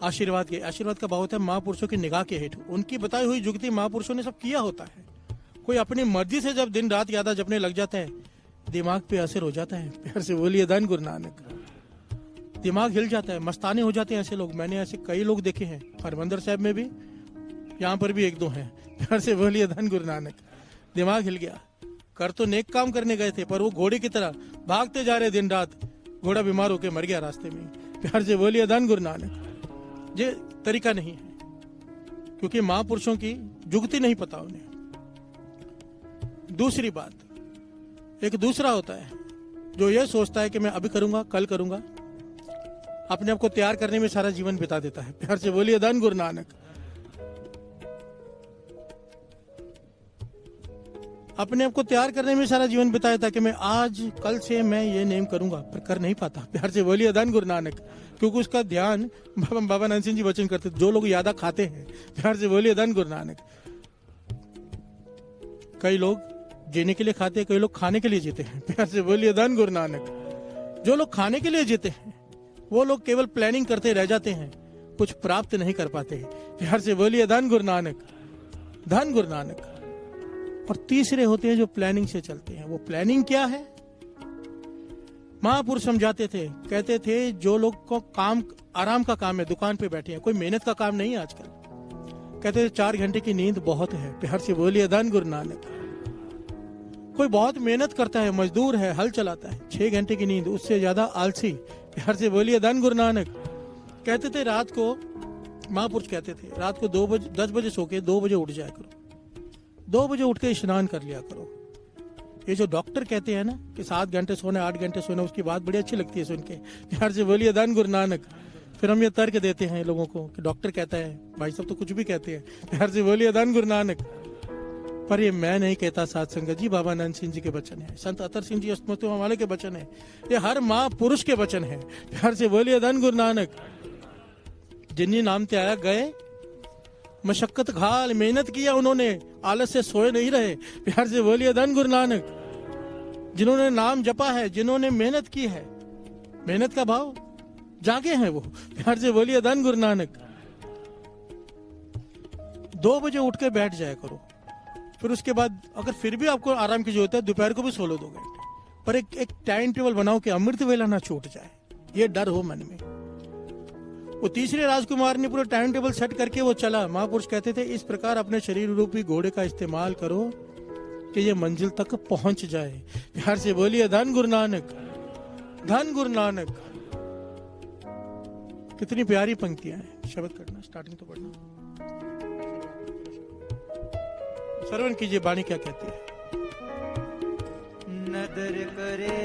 आशीर्वाद के, आशीर्वाद का भाव होता है महापुरुषों की निगाह के हेठ, उनकी बताई हुई जुगती महापुरुषों ने सब किया होता है। कोई अपनी मर्जी से जब दिन रात ज्यादा जपने लग जाता है, दिमाग पे असर हो जाता है। प्यार से बोलिए धन गुरु नानक। दिमाग हिल जाता है, मस्ताने हो जाते हैं ऐसे लोग। मैंने ऐसे कई लोग देखे हैं, हरमंदिर साहब में भी, यहाँ पर भी एक दो हैं। प्यार से बोलिए धन गुरु नानक। दिमाग हिल गया, कर तो नेक काम करने गए थे पर वो घोड़े की तरह भागते जा रहे दिन रात, घोड़ा बीमार होकर मर गया रास्ते में। प्यार से बोलिए धन गुरु नानक। ये तरीका नहीं है, क्योंकि महापुरुषों की जुगती नहीं पता उन्हें। दूसरी बात, एक दूसरा होता है जो ये सोचता है कि मैं अभी करूंगा, कल करूंगा, अपने आप को तैयार करने में सारा जीवन बिता देता है। प्यार से बोलिए धन गुरु नानक। अपने आप को तैयार करने में सारा जीवन बिताया था कि मैं आज कल से मैं ये नेम करूंगा, पर कर नहीं पाता। प्यार से बोलिए धन गुरु नानक। क्योंकि उसका ध्यान बाबा नंद सिंह जी वचन करते, जो लोग ज्यादा खाते हैं, प्यार से बोलिए धन गुरु नानक। कई लोग जीने के लिए खाते हैं, कई लोग खाने के लिए जीते हैं। प्यार से बोलिए धन गुरु नानक। जो लोग खाने के लिए जीते हैं वो लोग केवल प्लानिंग करते रह जाते हैं, कुछ प्राप्त नहीं कर पाते। प्यार से बोलिए धन गुरु नानक, धन गुरु नानक। और तीसरे होते हैं जो प्लानिंग से चलते हैं। वो प्लानिंग क्या है? महापुरुष समझाते थे, कहते थे जो लोग को काम आराम का काम है, दुकान पे बैठे हैं, कोई मेहनत का काम नहीं है आजकल। कहते थे 4 घंटे की नींद बहुत है। प्यार से बोलिए धन गुरु नानक। कोई बहुत मेहनत करता है, मजदूर है, हल चलाता है, 6 घंटे की नींद, उससे ज्यादा आलसी। प्यार से बोलिए धन गुरु नानक। कहते थे रात को, महापुरुष कहते थे रात को 10 बजे सो के 2 बजे उठ जाया करो, 2 बजे उठ के स्नान कर लिया करो। ये जो डॉक्टर कहते हैं ना कि 7 घंटे सोना, 8 घंटे सोना, उसकी बात बड़ी अच्छी लगती है सुन के। प्यार से बोलिए धन गुरु नानक। फिर हम ये तर्क देते हैं लोगों को कि डॉक्टर कहता है, भाई साहब तो कुछ भी कहते हैं। प्यार से बोलिए धन गुरु नानक। पर ये मैं नहीं कहता, साध संगत जी, बाबा नंद सिंह जी के वचन है, संत अतर सिंह जी अस्मृति वाले के वचन है, ये हर महापुरुष के वचन है। प्यार से बोलिए धन गुरु नानक। जिन्हीं नाम ते आया गए, मशक्कत घाल, मेहनत किया उन्होंने, आलस से सोए नहीं रहे। प्यार से बोलिए धन गुरु नानक। जिन्होंने नाम जपा है, जिन्होंने मेहनत की है, मेहनत का भाव जागे हैं वो। प्यार से बोलिए धन गुरु नानक। 2 बजे उठ के बैठ जाया करो, फिर उसके बाद अगर फिर भी आपको आराम की जरूरत है, दोपहर को भी सो लो 2 घंटे, पर एक टाइम टेबल बनाओ कि अमृत वेला ना छूट जाए, ये डर हो मन में। वो तीसरे राजकुमार ने पूरा टाइम टेबल सेट करके वो चला। महापुरुष कहते थे इस प्रकार अपने शरीर रूपी घोड़े का इस्तेमाल करो कि ये मंजिल तक पहुंच जाए। प्यार से बोलिए धन गुरु नानक, धन गुरु नानक। कितनी प्यारी पंक्तियां हैं। शब्द करना, स्टार्टिंग तो पढ़ना, श्रवण कीजिए वाणी क्या कहती है। नदर करे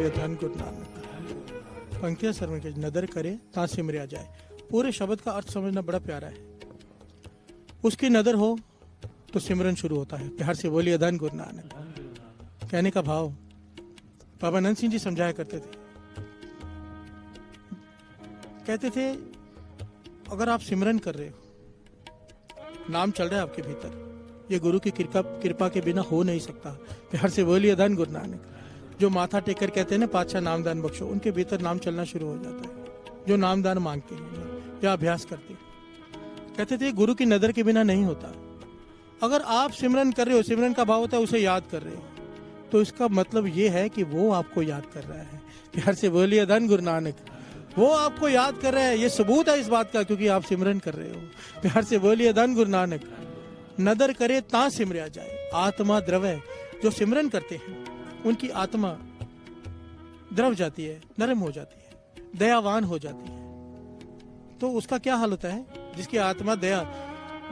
धन गुरु नानक। पंक्तियां श्रवण कीजिए। नदर करे ता सिमरिया जाए। पूरे शब्द का अर्थ समझना बड़ा प्यारा है। उसकी नदर हो तो सिमरन शुरू होता है। प्यार से बोलिए धन गुरु नानक। कहने का भाव बाबा नंद सिंह जी समझाया करते थे, कहते थे अगर आप सिमरन कर रहे हो, नाम चल रहा है आपके भीतर, ये गुरु की कृपा के बिना हो नहीं सकता। प्यार से बोलिए धन गुरु नानक। जो माथा टेक कर कहते हैं ना पातशाह नामदान बख्शो, उनके भीतर नाम चलना शुरू हो जाता है। जो नामदान मांगते हैं या अभ्यास करते हैं, कहते थे गुरु की नजर के बिना नहीं होता। अगर आप सिमरन कर रहे हो, सिमरन का भाव होता है उसे याद कर रहे हो, तो इसका मतलब ये है कि वो आपको याद कर रहा है। प्यार से बोलिए धन गुरु नानक। वो आपको याद कर रहा है, ये सबूत है इस बात का, क्योंकि आप सिमरन कर रहे हो। प्यार से बोलिए धन गुरु नानक। नदर करे ता सिमरिया जाए, आत्मा द्रव है। जो सिमरन करते हैं उनकी आत्मा द्रव जाती है, नरम हो जाती है, दयावान हो जाती है। तो उसका क्या हाल होता है? जिसकी आत्मा दया,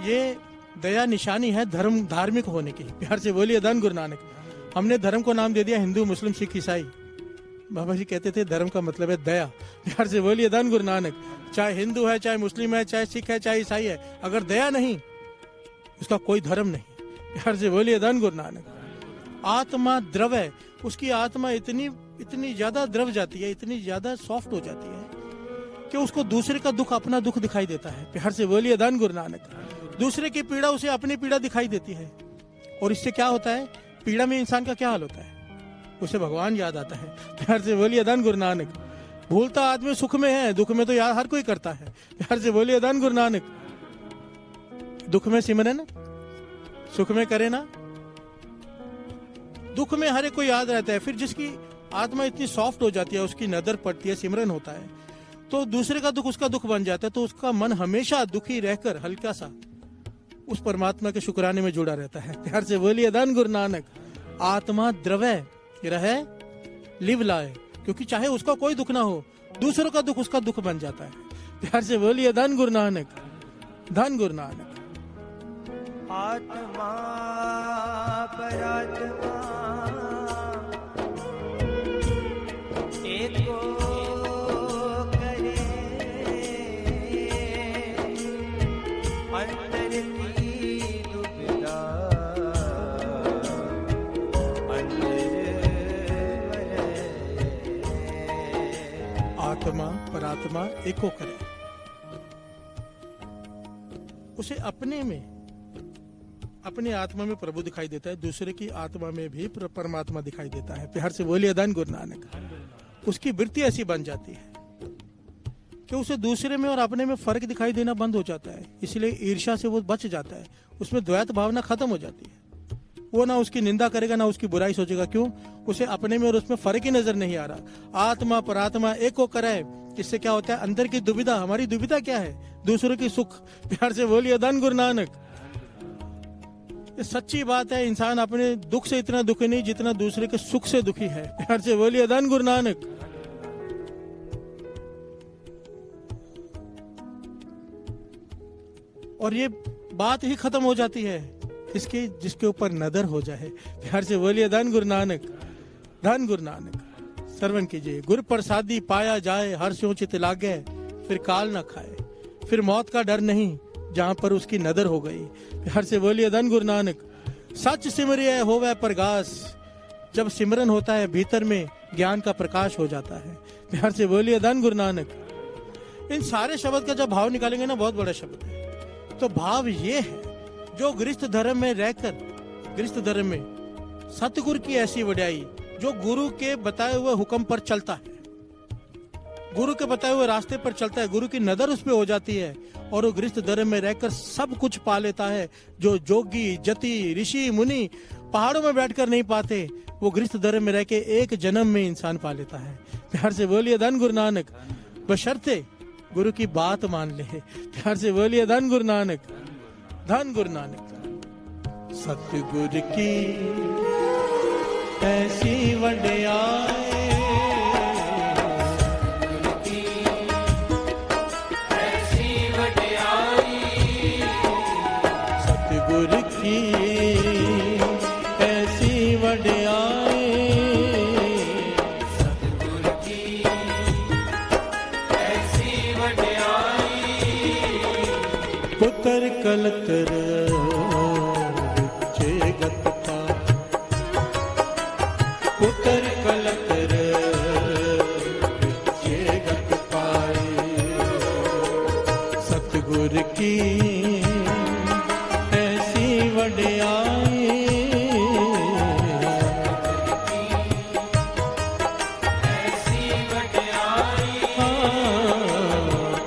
ये दया निशानी है धर्म धार्मिक होने की। प्यार से बोलिए धन गुरु नानक। हमने धर्म को नाम दे दिया हिंदू, मुस्लिम, सिख, ईसाई। बाबा जी कहते थे धर्म का मतलब है दया। प्यार से बोलिए धन गुरु नानक। चाहे हिंदू है, चाहे मुस्लिम है, चाहे सिख है, चाहे ईसाई है, अगर दया नहीं उसका कोई धर्म नहीं। प्यार से बोलिए धन गुरु नानक। आत्मा द्रव है, उसकी आत्मा इतनी ज्यादा द्रव जाती है, इतनी ज्यादा सॉफ्ट हो जाती है कि उसको दूसरे का दुख अपना दुख दिखाई देता है। प्यार से बोलिए धन गुरु नानक। दूसरे की पीड़ा उसे अपनी पीड़ा दिखाई देती है। और इससे क्या होता है? पीड़ा में इंसान का क्या हाल होता है? उसे भगवान याद आता है। प्यार से बोलिए धन गुरु नानक। भूलता आदमी सुख में है, दुख में तो याद हर कोई करता है। प्यार से बोलिए धन गुरु नानक। दुख में सिमरन, सुख में करे ना। दुख में हर एक को याद रहता है। फिर जिसकी आत्मा इतनी सॉफ्ट हो जाती है, उसकी नजर पड़ती है, सिमरन होता है, तो दूसरे का दुख उसका दुख बन जाता है। तो उसका मन हमेशा दुखी रहकर हल्का सा उस परमात्मा के शुक्राने में जुड़ा रहता है। प्यार से बोलिए धन गुरु नानक। आत्मा द्रवय रहे लिव लाए, क्योंकि चाहे उसका कोई दुख ना हो, दूसरों का दुख उसका दुख बन जाता है। प्यार से बोलिए धन गुरु नानक। धन गुरु नानक। आत्मा परात्मा एको करे, अंतर की दुविधा आत्मा परात्मा एको करे, उसे अपने में, अपने आत्मा में प्रभु दिखाई देता है, दूसरे की आत्मा में भी परमात्मा दिखाई देता है। प्यार से बोलिए धन गुरु नानक। उसकी वृत्ति ऐसी बन जाती है कि उसे दूसरे में और अपने में फर्क दिखाई देना बंद हो जाता है। इसलिए ईर्ष्या से वो बच जाता है, उसमें द्वैत भावना खत्म हो जाती है। वो ना उसकी निंदा करेगा, ना उसकी बुराई सोचेगा। क्यों? उसे अपने में और उसमें फर्क ही नजर नहीं आ रहा। आत्मा परात्मा एको करे। इससे क्या होता है? अंदर की दुविधा, हमारी दुविधा क्या है? दूसरों की सुख। प्यार से बोलिए धन गुरु नानक। ये सच्ची बात है। इंसान अपने दुख से इतना दुखी नहीं जितना दूसरे के सुख से दुखी है। प्यार से बोलिए धन गुरु नानक। और ये बात ही खत्म हो जाती है इसके जिसके ऊपर नदर हो जाए। प्यार से बोलिए धन गुरु नानक। धन गुरु नानक। श्रवण कीजिए। गुरु प्रसादी पाया जाए, हर स्यों चित लागे, फिर काल न खाए, फिर मौत का डर नहीं, जहां पर उसकी नदर हो गई। प्यार से बोलिए धन गुरु नानक। सच सिमरिय होवे प्रकाश। जब सिमरन होता है भीतर में ज्ञान का प्रकाश हो जाता है। प्यार से बोलिए धन गुरु नानक। इन सारे शब्द का जब भाव निकालेंगे ना, बहुत बड़ा शब्द है। तो भाव ये है, जो गृहस्थ धर्म में रहकर, गृहस्थ धर्म में सतगुरु की ऐसी वड्याई, जो गुरु के बताए हुए हुक्म पर चलता है, गुरु के बताए हुए रास्ते पर चलता है, गुरु की नजर उस पे हो जाती है और वो गृहस्थ धर्म में रहकर सब कुछ पा लेता है। जो जोगी, जति, ऋषि, मुनि पहाड़ों में बैठकर नहीं पाते, वो गृहस्थ धर्म में रह के एक जन्म में इंसान पा लेता है। प्यार से बोलिए धन गुरु नानक। बशर्ते गुरु की बात मान ले। प्यार से बोलिए धन गुरु नानक। धन गुरु नानक। सतगुरु की ऐसी वड्याई, सतगुरु की ऐसी वड्याई, सतगुरु की ऐसी वड्याई, पुत्र कलतर की ऐसी वड्याई,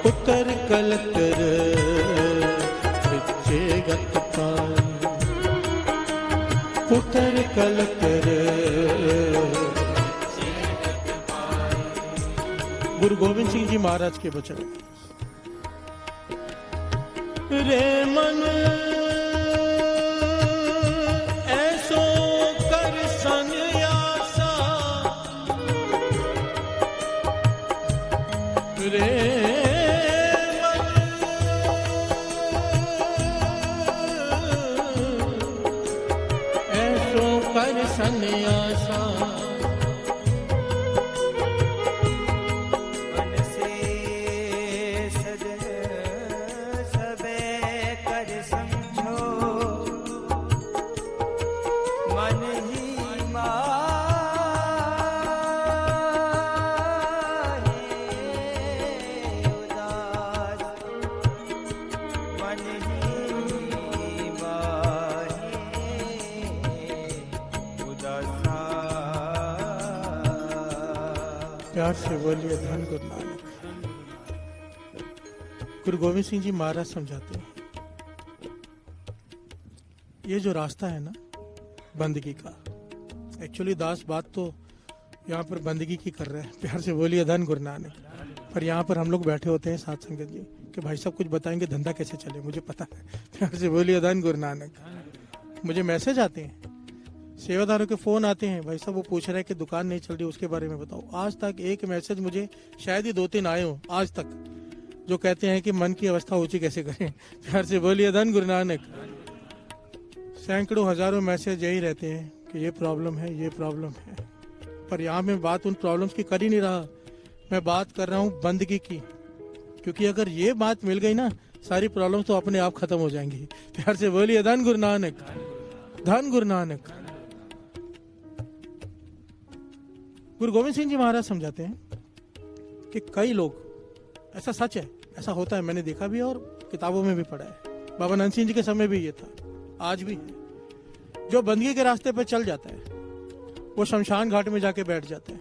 पुत्र कलकर विचे गत पाई, पुत्र कलकर। गुरु गोविंद सिंह जी महाराज के वचन। रे मन ऐसो कर संन्यासा, रे मन ऐसो कर संन्यासा, मन से सजन सबे कर समझो, मन ही माहे उदास, मन ही माहे उदासा। प्यार से बोलिए धन गुरु नानक। गुरु गोविंद सिंह जी महाराज समझाते हैं, ये जो रास्ता है ना बंदगी का, एक्चुअली दास बात तो यहाँ पर बंदगी की कर रहे हैं, प्यार से बोलिए धन गुरु नानक। पर यहाँ पर हम लोग बैठे होते हैं साथ संगत जी कि भाई साहब कुछ बताएंगे धंधा कैसे चले, मुझे पता है, प्यार से बोलिए धन गुरु नानक। मुझे मैसेज आते हैं, सेवादारों के फोन आते हैं, भाई साहब वो पूछ रहे हैं कि दुकान नहीं चल रही उसके बारे में बताओ। आज तक एक मैसेज मुझे शायद ही 2-3 आए हो आज तक जो कहते हैं कि मन की अवस्था ऊंची कैसे करें, प्यार से बोलिए धन गुरु नानक। सैकड़ों हजारों मैसेज यही रहते हैं कि ये प्रॉब्लम है, ये प्रॉब्लम है। पर यहाँ मैं बात उन प्रॉब्लम्स की कर ही नहीं रहा, मैं बात कर रहा हूँ बंदगी की, क्योंकि अगर ये बात मिल गई ना सारी प्रॉब्लम तो अपने आप खत्म हो जाएंगी। प्यार से बोलिए धन गुरु नानक, धन गुरु नानक। गुरु गोविंद सिंह जी महाराज समझाते हैं कि कई लोग, ऐसा सच है, ऐसा होता है, मैंने देखा भी है और किताबों में भी पढ़ा है, बाबा नंद सिंह जी के समय भी ये था, आज भी है। जो बंदगी के रास्ते पर चल जाता है वो शमशान घाट में जाके बैठ जाता है,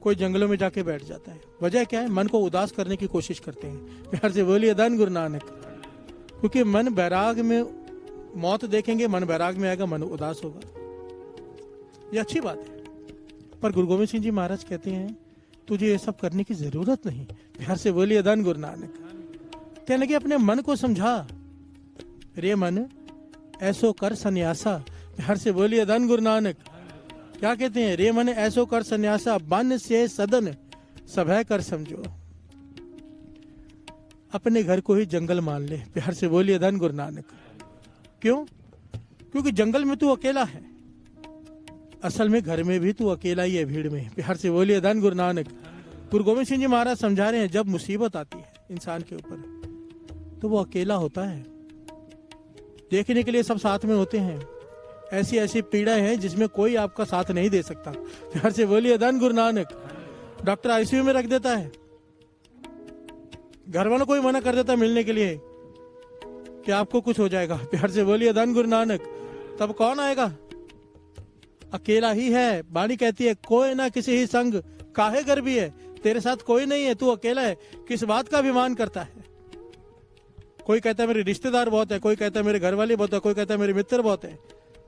कोई जंगलों में जाके बैठ जाता है। वजह क्या है? मन को उदास करने की कोशिश करते हैं। प्यार से बोलिए धन गुरु नानक। क्योंकि मन बैराग में, मौत देखेंगे मन बैराग में आएगा, मन उदास होगा, ये अच्छी बात है। पर गुरु गोविंद सिंह जी महाराज कहते हैं तुझे ये सब करने की जरूरत नहीं। प्यार से बोलिए धन गुरु नानक। कहने लगे अपने मन को समझा, रे मन ऐसो कर सन्यासा। प्यार से बोलिए धन गुरु नानक। क्या कहते हैं? रे मन ऐसो कर सन्यासा, बन से सदन सभय कर समझो। अपने घर को ही जंगल मान ले। प्यार से बोलिए धन गुरु नानक। क्यों? क्योंकि जंगल में तू अकेला है, असल में घर में भी तू अकेला ही है, भीड़ में। प्यार से बोलिए धन गुरु नानक। गुरु गोविंद सिंह जी महाराज समझा रहे हैं जब मुसीबत आती है इंसान के ऊपर तो वो अकेला होता है, देखने के लिए सब साथ में होते हैं। ऐसी ऐसी पीड़ाएं हैं जिसमें कोई आपका साथ नहीं दे सकता। प्यार से बोलिए धन गुरु नानक। डॉक्टर आईसीयू में रख देता है, घर वालों को ही मना कर देता है मिलने के लिए कि आपको कुछ हो जाएगा। प्यार से बोलिए धन गुरु नानक। तब कौन आएगा? अकेला ही है। वाणी कहती है कोई ना किसी ही संग काहे गर्भी है। तेरे साथ कोई नहीं है, तू अकेला है, किस बात का अभिमान करता है? कोई कहता है मेरे रिश्तेदार बहुत है, कोई कहता है मेरे घर वाले बहुत है, कोई कहता है मेरे मित्र बहुत है,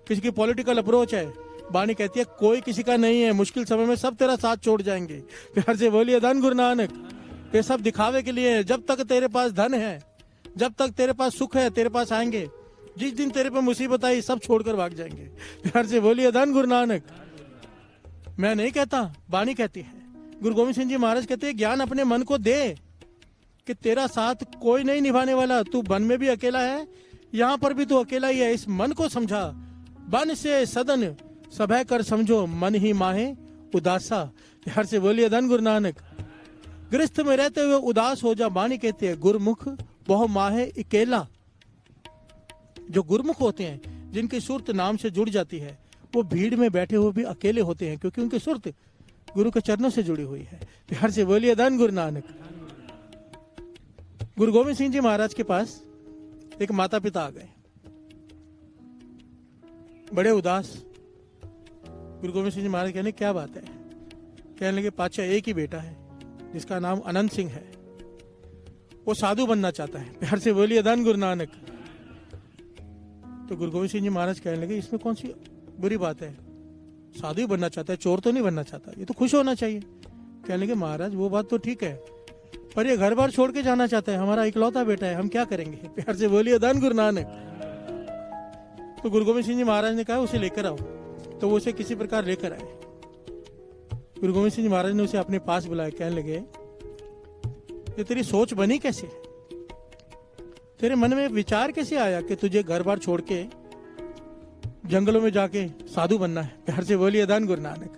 किसी की पॉलिटिकल अप्रोच है। वाणी कहती है कोई किसी का नहीं है, मुश्किल समय में सब तेरा साथ छोड़ जाएंगे। प्यार से बोलिए धन गुरु नानक। ये सब दिखावे के लिए है। जब तक तेरे पास धन है, जब तक तेरे पास सुख है, तेरे पास आएंगे। जिस दिन तेरे पे मुसीबत आई सब छोड़कर भाग जाएंगे। प्यार से बोलिए धन गुरु नानक। मैं नहीं कहता, वाणी कहती है। गुरु गोविंद सिंह जी महाराज कहते हैं ज्ञान अपने मन को दे कि तेरा साथ कोई नहीं निभाने वाला। तू वन में भी अकेला है, यहाँ पर भी तू अकेला ही है। इस मन को समझा। बन से सदन सभय कर समझो, मन ही माहे उदासा। प्यार से बोलिए धन गुरु नानक। गृहस्थ में रहते हुए उदास हो जा। वाणी कहते हैं गुरुमुख बहु माहे अकेला। जो गुरुमुख होते हैं, जिनकी सुरत नाम से जुड़ जाती है, वो भीड़ में बैठे हुए भी अकेले होते हैं, क्योंकि उनकी सुरत गुरु के चरणों से जुड़ी हुई है। प्यार से बोलिए धन गुरु नानक। गुरु गोविंद सिंह जी महाराज के पास एक माता पिता आ गए, बड़े उदास। गुरु गोविंद सिंह जी महाराज कहने क्या बात है? कहने लगे पातशाह एक ही बेटा है जिसका नाम अनंत सिंह है, वो साधु बनना चाहता है। प्यार से बोलिए धन गुरु नानक। तो गुरु गोविंद सिंह जी महाराज कहने लगे इसमें कौन सी बुरी बात है? साधु ही बनना चाहता है, चोर तो नहीं बनना चाहता, ये तो खुश होना चाहिए। कहने लगे महाराज वो बात तो ठीक है, पर ये घर बार छोड़ के जाना चाहता है, हमारा इकलौता बेटा है, हम क्या करेंगे? प्यार से बोलिए धन गुरु नानक। तो गुरु गोविंद सिंह जी महाराज ने कहा उसे लेकर आओ। तो वो उसे किसी प्रकार लेकर आए। गुरु गोविंद सिंह जी महाराज ने उसे अपने पास बुलाया। कहने लगे ये तेरी सोच बनी कैसे? तेरे मन में विचार कैसे आया कि तुझे घर बार छोड़ के जंगलों में जाके साधु बनना है? प्यार से बोलिए धन गुरु नानक।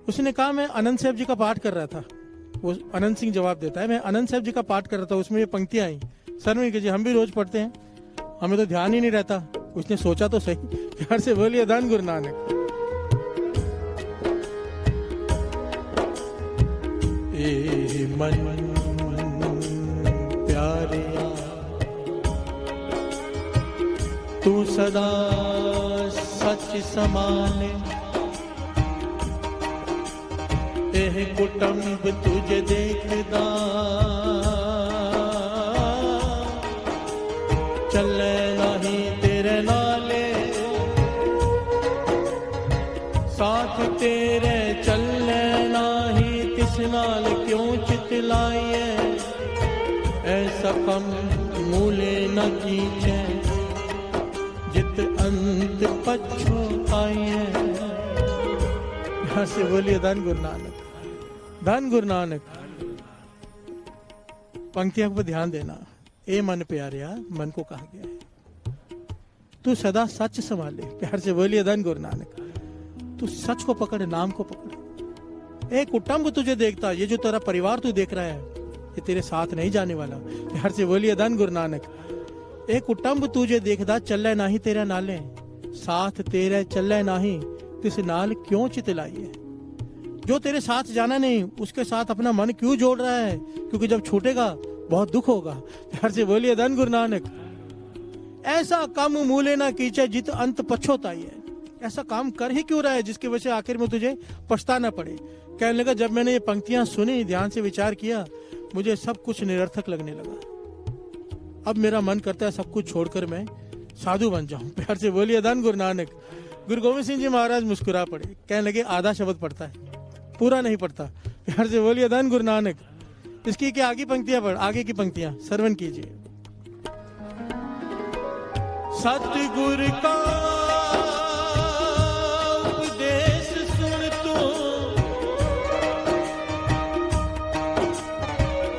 उसने कहा मैं अनंत साहब जी का पाठ कर रहा था। वो अनंत सिंह जवाब देता है मैं अनंत साहब जी का पाठ कर रहा था, उसमें ये पंक्तियां आई। सर में जी हम भी रोज पढ़ते हैं, हमें तो ध्यान ही नहीं रहता। उसने सोचा तो सही। प्यार से बोलिए धन गुरु नानक। ए मन प्यारे तू सदा सच समाने, एह कुटुंब तुझे देखदा चले नहीं तेरे नाले, साथ तेरे चले नहीं किस नाल क्यों चितलाइए, ऐसा कम मूले न कीचे जित अंत पछताइए। यहां से बोलिए धन गुरु नानक, धन गुरु नानक। पंक्तियों पर ध्यान देना। ए मन प्यारिया, मन को कहा गया है तू सदा सच संभाले। प्यार से बोलिए धन गुरु नानक। तू सच को पकड़, नाम को पकड़। एक कुटुंब तुझे देखता, ये जो तेरा परिवार तू देख रहा है ये तेरे साथ नहीं जाने वाला। प्यार से बोलिए धन गुरु नानक। एक कुटुंब तुझे देखदा चले नाही तेरा नाले, साथ तेरे चले नाही तिस नाल क्यों चितलाइए। जो तेरे साथ जाना नहीं उसके साथ अपना मन क्यों जोड़ रहा है? क्योंकि जब छूटेगा बहुत दुख होगा। प्यार से बोलिए धन गुरु नानक। ऐसा काम मूले ना कीचे जित अंत पछताइए। ऐसा काम कर ही क्यों रहा है जिसकी वजह से आखिर में तुझे पछताना पड़े। कहने लगा जब मैंने ये पंक्तियां सुनी, ध्यान से विचार किया, मुझे सब कुछ निरर्थक लगने लगा। अब मेरा मन करता है सब कुछ छोड़कर मैं साधु बन जाऊं। प्यार से बोलिए धन गुरु नानक। गुरु गोविंद सिंह जी महाराज मुस्कुरा पड़े। कहने लगे आधा शब्द पढ़ता है, पूरा नहीं पढ़ता। प्यार से बोलिए धन गुरु नानक। इसकी क्या आगे पंक्तियां पढ़, आगे की पंक्तियां श्रवण कीजिए। सतगुरु का उपदेश सुन तू,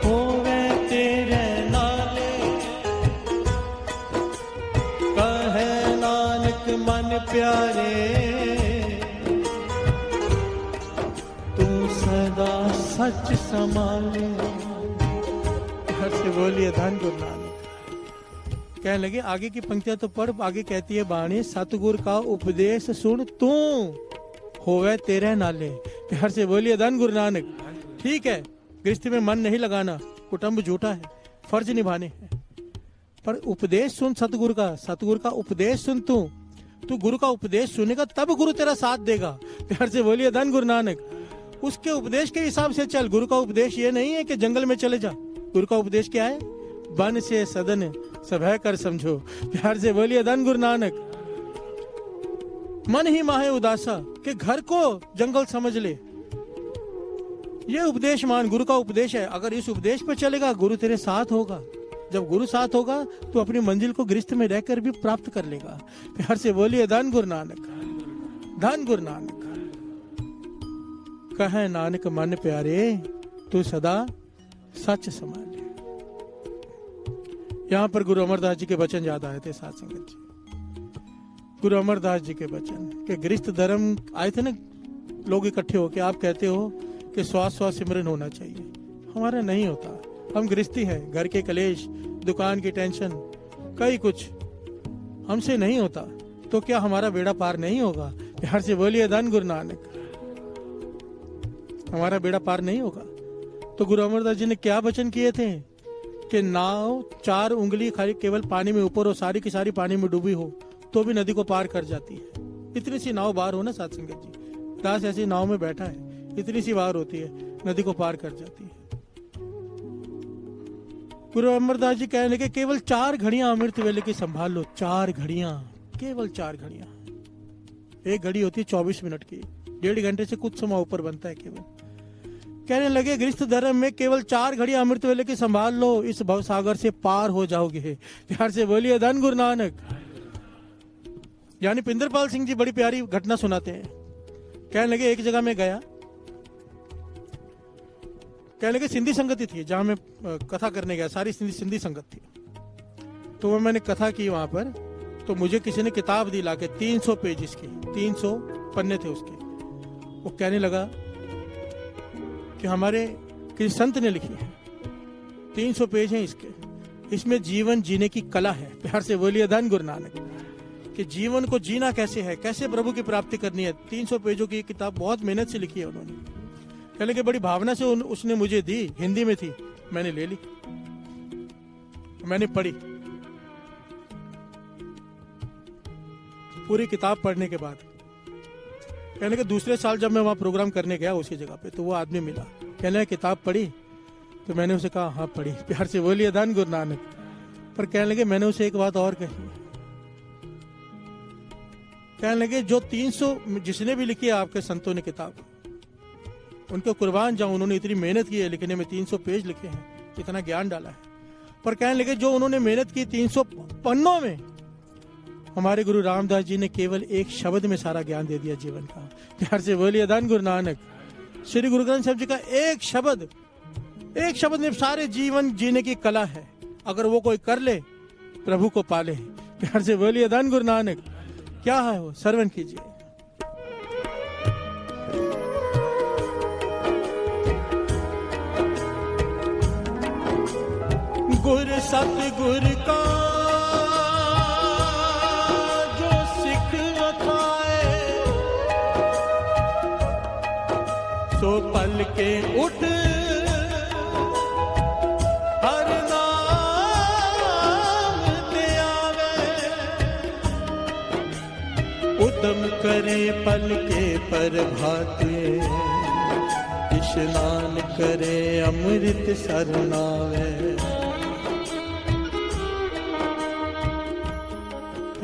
होवे तेरे नाले, कहे नानक मन प्यारे तू सदा सच संभाले। घर से बोलिए धन गुरु नानक। कहने लगे आगे की पंक्तियां तो पढ़। आगे कहती है बाणी सतगुर का उपदेश सुन तू, होवे तेरे नाले। प्यार से बोलिए धन गुरु नानक। ठीक है, गृहस्थी में मन नहीं लगाना, कुटुंब झूठा है, फर्ज निभाने हैं, पर उपदेश सुन सतगुरु का। सतगुरु का उपदेश सुन तू गुरु का उपदेश सुनेगा तब गुरु तेरा साथ देगा। प्यार से बोलिए धन गुरु नानक। उसके उपदेश के हिसाब से चल। गुरु का उपदेश ये नहीं है कि जंगल में चले जा। गुरु का उपदेश क्या है? बन से सदन सभय कर समझो। प्यार से बोलिए धन गुरु नानक। मन ही माहे उदासा कि घर को जंगल समझ ले, ये उपदेश मान। गुरु का उपदेश है, अगर इस उपदेश पे चलेगा गुरु तेरे साथ होगा। जब गुरु साथ होगा तो अपनी मंजिल को गृहस्थ में रहकर भी प्राप्त कर लेगा। प्यार से बोलिए धन गुरु नानक, धन गुरु नानक। कहे नानक मन प्यारे तू सदा सच संभाले। यहाँ पर गुरु अमरदास जी के वचन याद आए थे साथ संगत जी। गुरु अमरदास जी के वचन के गृहस्थ धर्म आए थे ना, लोग इकट्ठे होके आप कहते हो कि श्वास श्वास सिमरन होना चाहिए। हमारा नहीं होता, हम गृहस्थी हैं, घर के कलेश, दुकान की टेंशन, कई कुछ हमसे नहीं होता, तो क्या हमारा बेड़ा पार नहीं होगा? प्यार से बोलिए धन गुरु नानक। हमारा बेड़ा पार नहीं होगा। तो गुरु अमरदास जी ने क्या वचन किए थे कि नाव 4 उंगली खाली केवल पानी में ऊपर हो, सारी की सारी पानी में डूबी हो तो भी नदी को पार कर जाती है। इतनी सी नाव बाहर हो ना साथ संगत जी, दास ऐसी नाव में बैठा है, इतनी सी बाहर होती है, नदी को पार कर जाती है। गुरु अमरदास जी कहने लगे केवल 4 घड़ियां अमृत वेले की संभाल लो। 4 घड़ियां, केवल 4 घड़ियां। एक घड़ी होती है 24 मिनट की, 1.5 घंटे से कुछ समय ऊपर बनता है केवल। कहने लगे गृहस्थ धर्म में केवल 4 घड़ियां अमृत वेले की संभाल लो, इस भवसागर से पार हो जाओगे। प्यार से बोलिए धन गुरु नानक। यानी पिंदरपाल सिंह जी बड़ी प्यारी घटना सुनाते हैं। कहने लगे एक जगह में गया, कहने लगे सिंधी संगति थी जहां मैं कथा करने गया, सारी सिंधी संगत थी। तो वो मैंने कथा की वहां पर, तो मुझे किसी ने किताब दी लाके 300 पेजेस की, 300 पन्ने थे उसके। वो कहने लगा कि हमारे किसी संत ने लिखी है, 300 पेज हैं इसके, इसमें जीवन जीने की कला है। प्यार से बोलिए धन गुरु नानक। कि जीवन को जीना कैसे है, कैसे प्रभु की प्राप्ति करनी है। 300 पेजों की किताब बहुत मेहनत से लिखी है उन्होंने। कहने के बड़ी भावना से उसने मुझे दी, हिंदी में थी, मैंने ले ली, मैंने पढ़ी। पूरी किताब पढ़ने के बाद कहने के दूसरे साल जब मैं वहां प्रोग्राम करने गया उसी जगह पे, तो वो आदमी मिला, कहने किताब पढ़ी? तो मैंने उसे कहा हाँ पढ़ी। प्यार से बोलिए धन गुरु नानक। पर कहने लगे मैंने उसे एक बात और कही। कहने लगे जो 300 जिसने भी लिखी है आपके संतों ने किताब, उनको कुर्बान जाऊं, उन्होंने इतनी मेहनत की है लिखने में, 300 पेज लिखे हैं, इतना ज्ञान डाला है। पर कहने लगे जो उन्होंने मेहनत की 300 पन्नों में, हमारे गुरु रामदास जी ने केवल एक शब्द में सारा ज्ञान दे दिया जीवन का। प्यार से बोलिए धन गुरु नानक। श्री गुरु ग्रंथ साहिब जी का एक शब्द में सारे जीवन जीने की कला है। अगर वो कोई कर ले प्रभु को पाले। प्यार से बोलिए धन गुरु नानक। क्या है वो, श्रवण कीजिए। गुर सतगुर का जो सिख वखाए, सो पल के उठ हर नाम ते आवे, उदम करे पल के प्रभाते, स्नान करे अमृत सरनावे।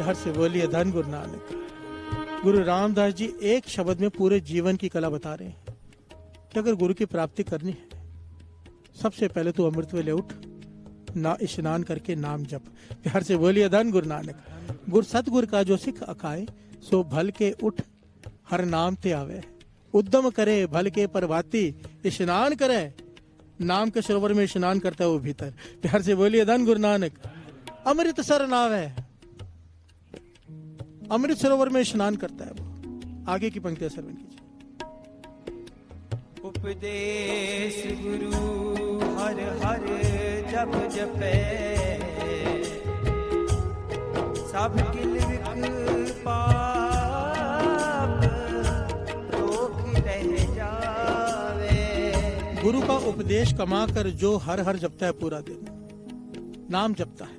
हर से बोलिए धन गुरु नानक। गुरु रामदास जी एक शब्द में पूरे जीवन की कला बता रहे हैं कि अगर गुरु की प्राप्ति करनी है, सबसे पहले तो अमृत वेले उठ, ना स्नान करके नाम जप। प्यार से बोलिए धन गुरु नानक। गुरु सतगुर का जो सिख अखाए, सो भल के उठ हर नाम ते आवे, उद्यम करे भल के प्रभाती, स्नान करे नाम के सरोवर में स्नान करता है वो भीतर। प्यार से बोलिए धन गुरु नानक। अमृत सर नाव है, अमृत सरोवर में स्नान करता है वो। आगे की पंक्तियां श्रवण कीजिए। उपदेश गुरु हर हर जप जपे, सब किलविक पाप रोक रह जावे। गुरु का उपदेश कमा कर जो हर हर जपता है, पूरा दिन नाम जपता है,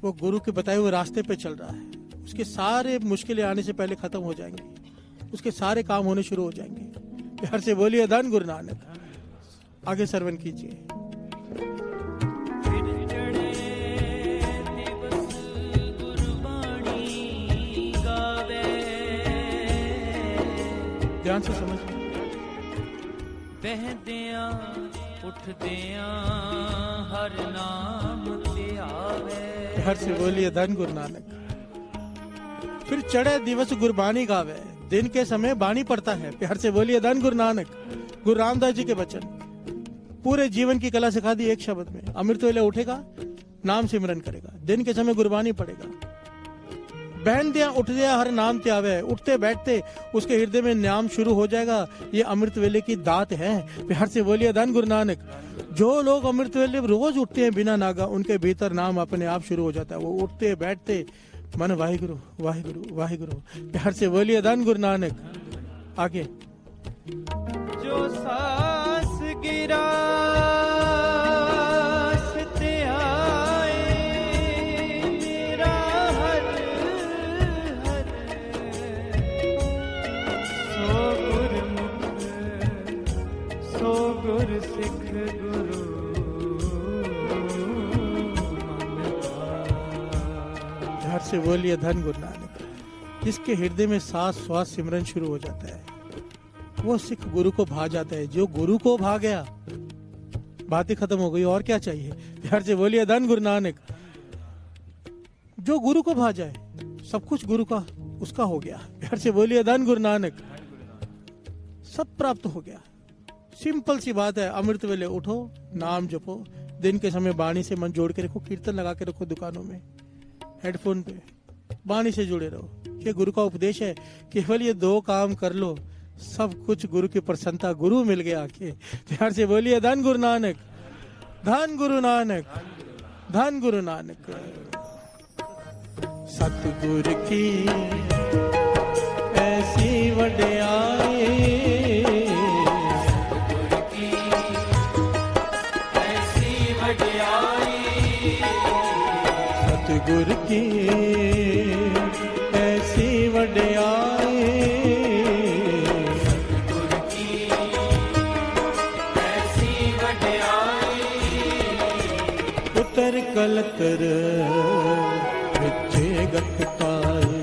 वो गुरु के बताए हुए रास्ते पे चल रहा है। उसके सारे मुश्किलें आने से पहले खत्म हो जाएंगे, उसके सारे काम होने शुरू हो जाएंगे। प्यार से बोलिए धन गुरु नानक। आगे श्रवण कीजिए। ध्यान से समझ। बहदियां उठदियां हर नाम ते आवे। प्यार से बोलिए धन गुरु नानक। फिर चढ़े दिवस गुरबानी गावे, दिन के समय बानी पड़ता है। प्यार से बोलिए धन गुरु नानक। गुरु रामदास जी के वचन पूरे जीवन की कला सिखा दी एक शब्द में। अमृत वेले उठेगा, नाम सिमरन करेगा, दिन के समय गुरबानी पड़ेगा, बहन दिया उठ दिया हर नाम ते आवे, उठते बैठते उसके हृदय में नाम शुरू हो जाएगा। ये अमृत वेले की दात है। प्यार से बोलिए धन गुरु नानक। जो लोग अमृत वेले रोज उठते हैं बिना नागा, उनके भीतर नाम अपने आप शुरू हो जाता है। वो उठते बैठते मन वाहिगुरु वाहिगुरु वाहिगुरु। प्यार से बोलिए धन गुरु नानक। आगे। जो सास गिरा सिख गुरु घर से बोलिए धन गुरु नानक। जिसके हृदय में सांस श्वास सिमरन शुरू हो जाता है वो सिख गुरु को भा जाता है। जो गुरु को भा गया बातें खत्म हो गई, और क्या चाहिए। प्यार से बोलिए धन गुरु नानक। जो गुरु को भा जाए सब कुछ गुरु का उसका हो गया। प्यार से बोलिए धन गुरु नानक। सब प्राप्त हो गया। सिंपल सी बात है। अमृत वेले उठो, नाम जपो, दिन के समय वाणी से मन जोड़ के रखो, कीर्तन लगा के रखो, दुकानों में हेडफोन पे वाणी से जुड़े रहो। ये गुरु का उपदेश है। केवल ये 2 काम कर लो, सब कुछ गुरु की प्रसन्नता, गुरु मिल गया आके। प्यार से बोलिए धन गुरु नानक, धन गुरु नानक, धन गुरु नानक। सतगुरु की ऐसी वड्याई, सतगुरु की ऐसी वड्याई, सतगुरु की ऐसी वड्याई, सतगुरु की ऐसी वड्याई, उतर कलतर विचे गत पाए,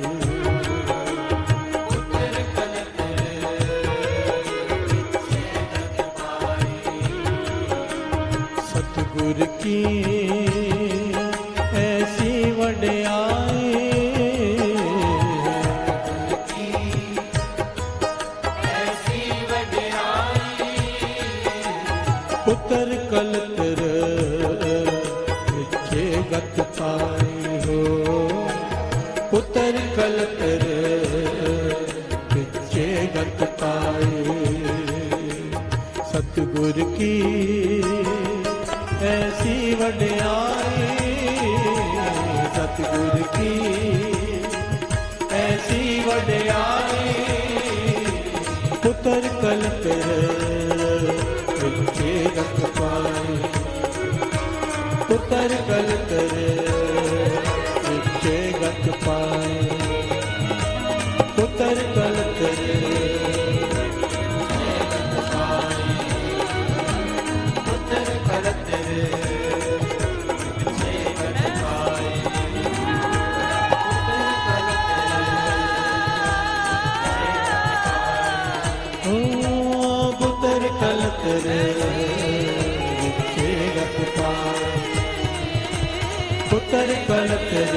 उतर कलतर विचे गत पाए, सतगुरु की ऐसी वड्याई, ऐसी वड्याई, उतर कलतर विचे गत पाए हो, उतर कलतर विचे गत पाए। सतगुरु की ऐसी वड्याई, सतगुरु की ऐसी वड्याई, उतर कलतर विचे गत पाए, उतर कलतर विचे गत पाए, उतर कलतर उतर कलतर विचे गत पाए, ओ उतर कलतर विचे गत पाए, उतर कलतर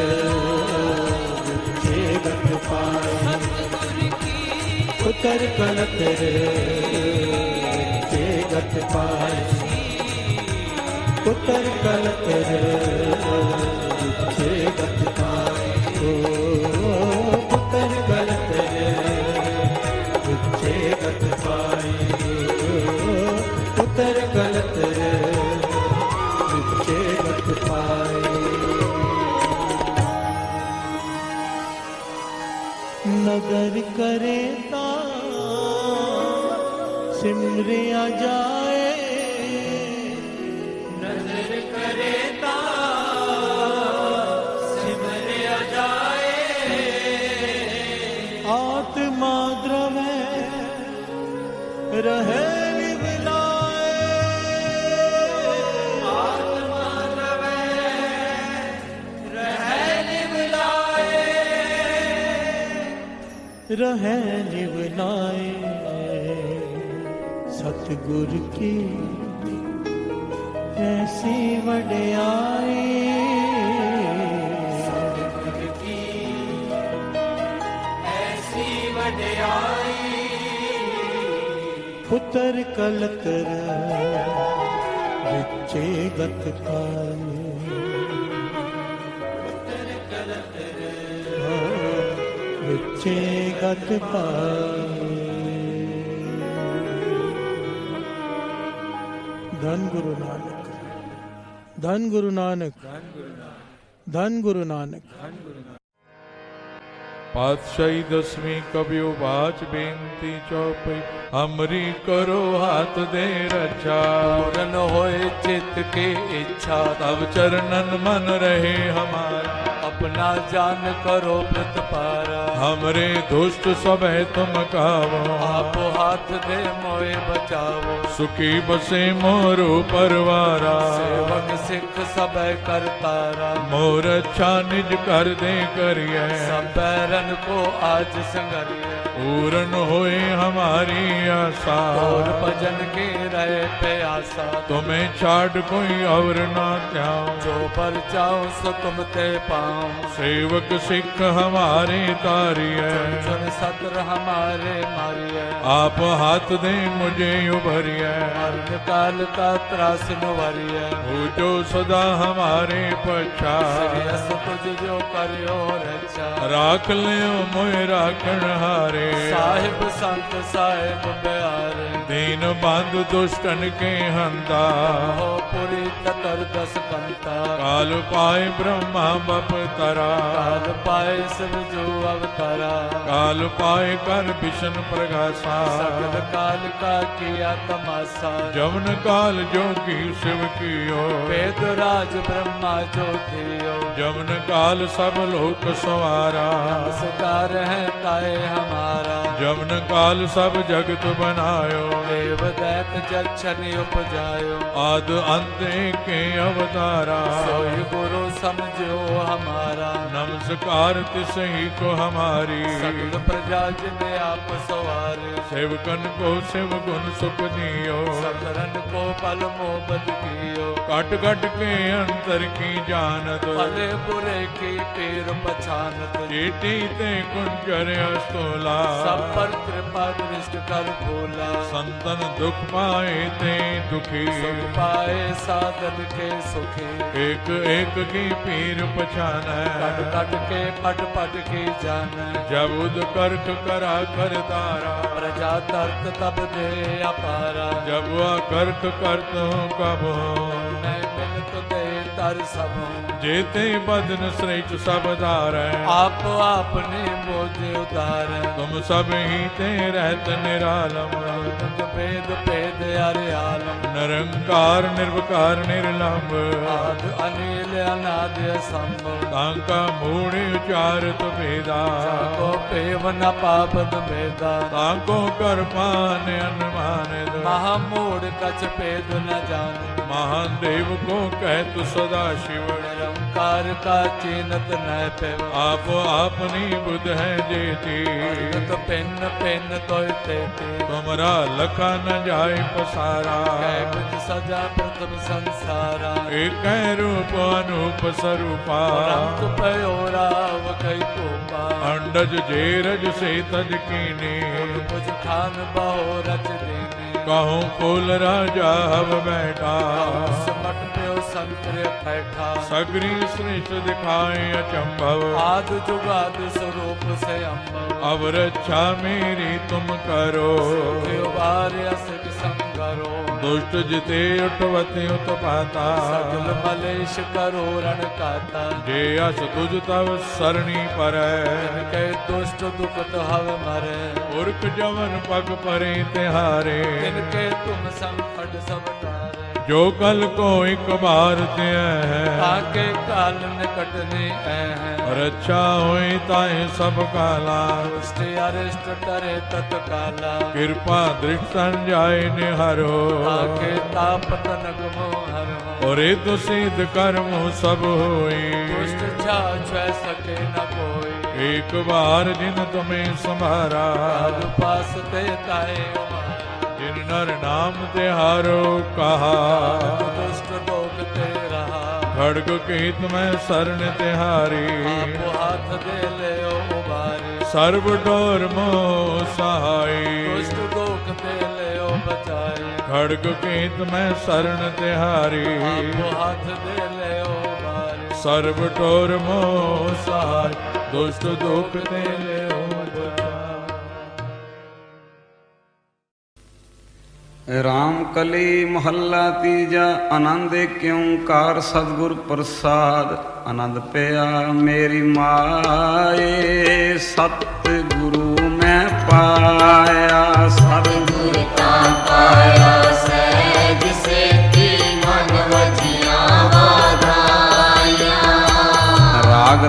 विचे गत पाए, उतर कलतर विचे गत पाए, उतर कलतर विचे गत पाए, ओ उतर कलतर विचे गत पाए, उतर कलतर विचे गत पाए। नगर करे ता सिमरिया जाए, नजर करे ता सिमरिया जाए, आत्मा द्रवे रहे निवलाए, आत्मा रवे रहे निवलाए, रहे निवलाए। सतगुरु की ऐसी वड्याई, सतगुरु की ऐसी वड्याई, उतर कलतर विचे गत पाए, विचे गत पाए। धन गुरु नानक, धन गुरु नानक, धन गुरु नानक। पातशाही 10वीं कबियो बाच बेनती चौपई, हमरी करो हाथ दे रक्षा, पूरन होए चित्त के इच्छा, तब चरणन मन रहे हमारा, अपना जान करो प्रतपारा। हमरे दुष्ट सब है तुम कावो, आपो हाथ दे मोए बचावो। सुखी बसे मोरो परवारा, सेवक सिख सब करतारा। मोर अच्छा निज कर दे करिए, सब बैरन को आज संगरिए। पूरन होए हमारी आशा, और भजन के रहे प्यासा। तुम्हें छाड़ कोई और ना त्याऊं, जो पर जाऊं सो तुम ते पाऊं। सेवक सिख हमारे तारिए, चुन सत्र हमारे मारिए। आप हाथ दे मुझे उभरिए, मरण काल का त्रास नुवरिए। हो जो सदा हमारे पछा, श्रेयस तुझ जो करियो रक्षा। राख लियो मोए राखण हारे, साहिब संत साहिब प्यारे। दीन बंधु दुष्टन के हंता, हो पुरी ततर दस कंता। काल पाए ब्रह्मा बप तरा, काल पाए शिव जो अवतारा। काल पाए कर विष्णु प्रगासा, सकल काल का किया तमाशा। जवन काल जोगी शिव कियो, वेद राज ब्रह्मा जो थियो। जवन काल सब लोक सवारा, नमस्कार है ताए हमारा। जवन काल सब जगत बनायो, देव दैत जक्षण उपजायो। आद अंत के अवतारा, सोई गुरु समझो हमारा। नमस्कार तिसही को हमारी, सकल प्रजा जिने आप सवारे। सेवकन को शिव गुण सुख दियो, सकरन को पल मोहब्बत कियो। कट कट के अंतर की जानत, भले बुरे की पीर पछानत। चीटी ते कुंजर अस्तोला, सब पर कृपा दृष्ट कर भोला। संतन दुख पाए ते दुखी, सुख पाए साधन के सुखी। एक एक की पीर पछान, कट कट के पट पट की जान। जब उद करख करा कर तारा, प्रजा तर्क तब दे अपारा। जब वह करख करत हूँ कब मैं मिलत दे तर सब। जेते बदन श्रेष्ठ सब धार, आप आपने बोझ उतार। तुम सब ही ते रहत निरालम, वेद भेद अरे आलम। निरंकार निर्विकार निर्लंब, आद अनिल अनाद असंभव। तांका मूढ़ उचारत भेदा, को पेव न पापद भेदा। तांको कर पान अनुमानित, महामूढ़ कछ भेद न जान। महान देव को कहत सदा शिव, निरंकार का चीनत न पेव। आप आपनी बुध है जेती, तो पेन पेन तो तेती। तुमरा लखा न जाय पसारा, कैबज सजा प्रथम संसारा। एक रूप अनूप स्वरूपा, रंग पयो राव कई कोपा। अंडज जेरज से तज कीनी, मुझ खान बहो रच देने। कहूँ फूल राजा हव बैठा, समट प्यो संतरे बैठा। सगरी श्रेष्ठ दिखाए अचंभव, आद जुगाद स्वरूप से अम्बव। अब रक्षा मेरी तुम करो, असक संगरो। दुष्ट जिते उठवते उत्पाता, सगल मलेश करो रण काता। जे अस तुझ तव सरणी पर, इनके दुष्ट दुखत हव मरे। पुरख जवन पग परे तिहारे, इनके तुम संकट सब टारे। जो कल को एक बार ते है, ताके काल निकट ने है। रक्षा होई ताए सब काला, दुष्ट अरिष्ट करे तत्काला। कृपा दृष्ट जाय निहारो, ताके ताप तनक मोहर। और तो सिद्ध कर्म सब होई, दुष्ट छा सके न कोई। एक बार जिन तुम्हें संभारा, काल पास ते ताए उमारा। जिन नर नाम तिहारो कहा, दुष्ट लोक ते रहा। खड़ग केत में शरण तिहारी, आपो हाथ दे ले उबारी। सर्व डोर मोह सहाय, दुष्ट लोक ते ले बचाई। खड़ग केत में शरण तिहारी, आपो हाथ दे ले उबारी। सर्व डोर मोह सहाय, दुष्ट दुख ते ले राम कली महला तीजा आनंद क्योंकार सतगुर प्रसाद आनंद पया मेरी माए सतगुरु मैं पाया सतगुरु का पाया सहज से मन वजिया वाधाया राग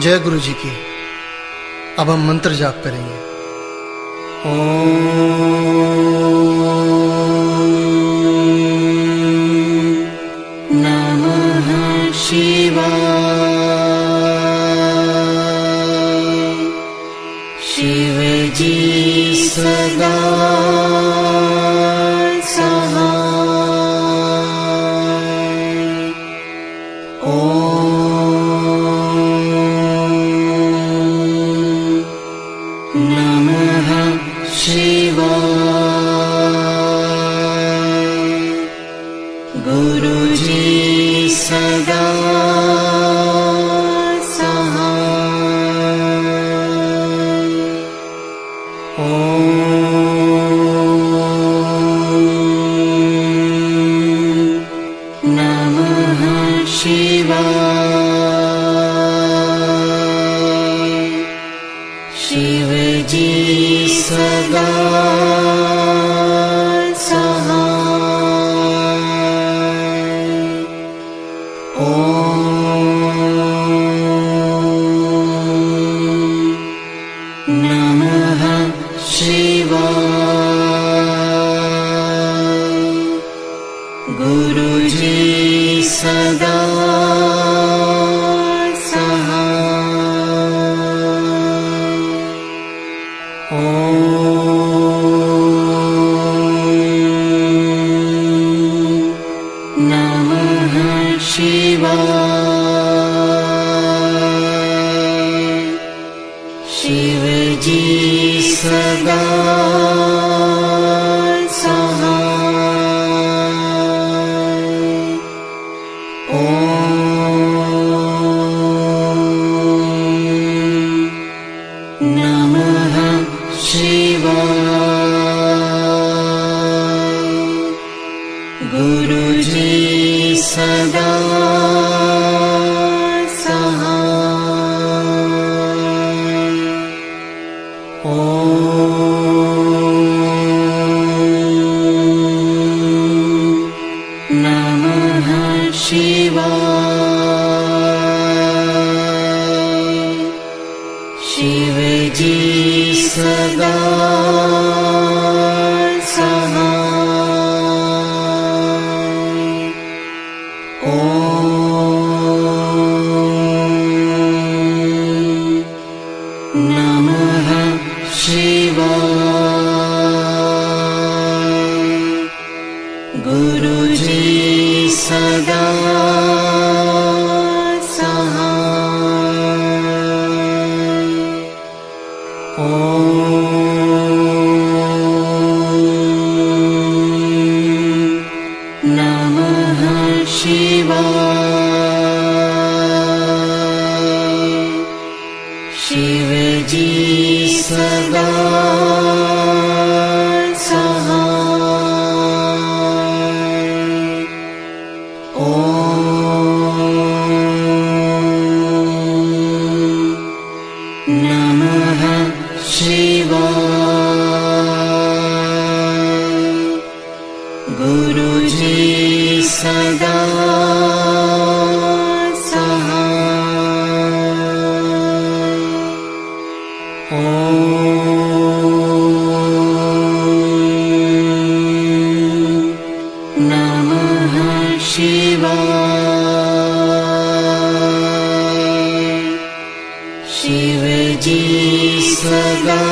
जय गुरु जी की। अब हम मंत्र जाप करेंगे। ओम नमः शिवाय। शिव जी सदा सहाय। नमः शिवाय। गुरुजी सदा सहाय। नमः शिवाय। शिव जी सदा सहाय। नमः शिवाय। गुरुजी सदा नमः शिवाय। शिव जी सदा सहाय। नमः शिवाय। गुरुजी सदा नमः शिवाय। शिव जी सदा नमः शिवाय। गुरुजी सदा नमः शिवाय। शिव जी सदा नमः शिवाय। गुरुजी सदा नमः शिवाय। शिव जी सदा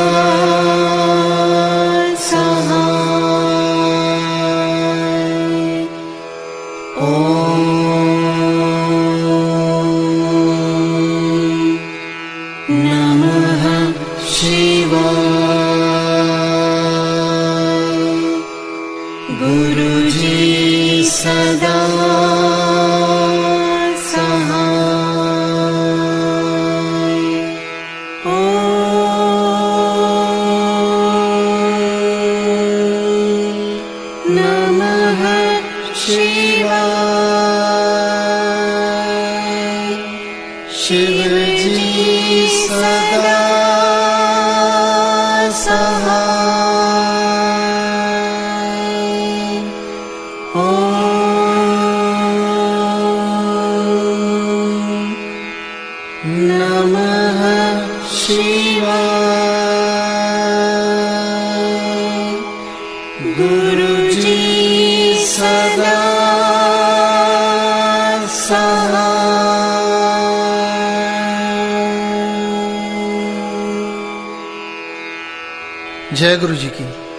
नमः शिवाय। गुरुजी सदा नमः शिवाय। शिव जी सदा सहाय। नमः सदा सहाय। जय गुरु जी की।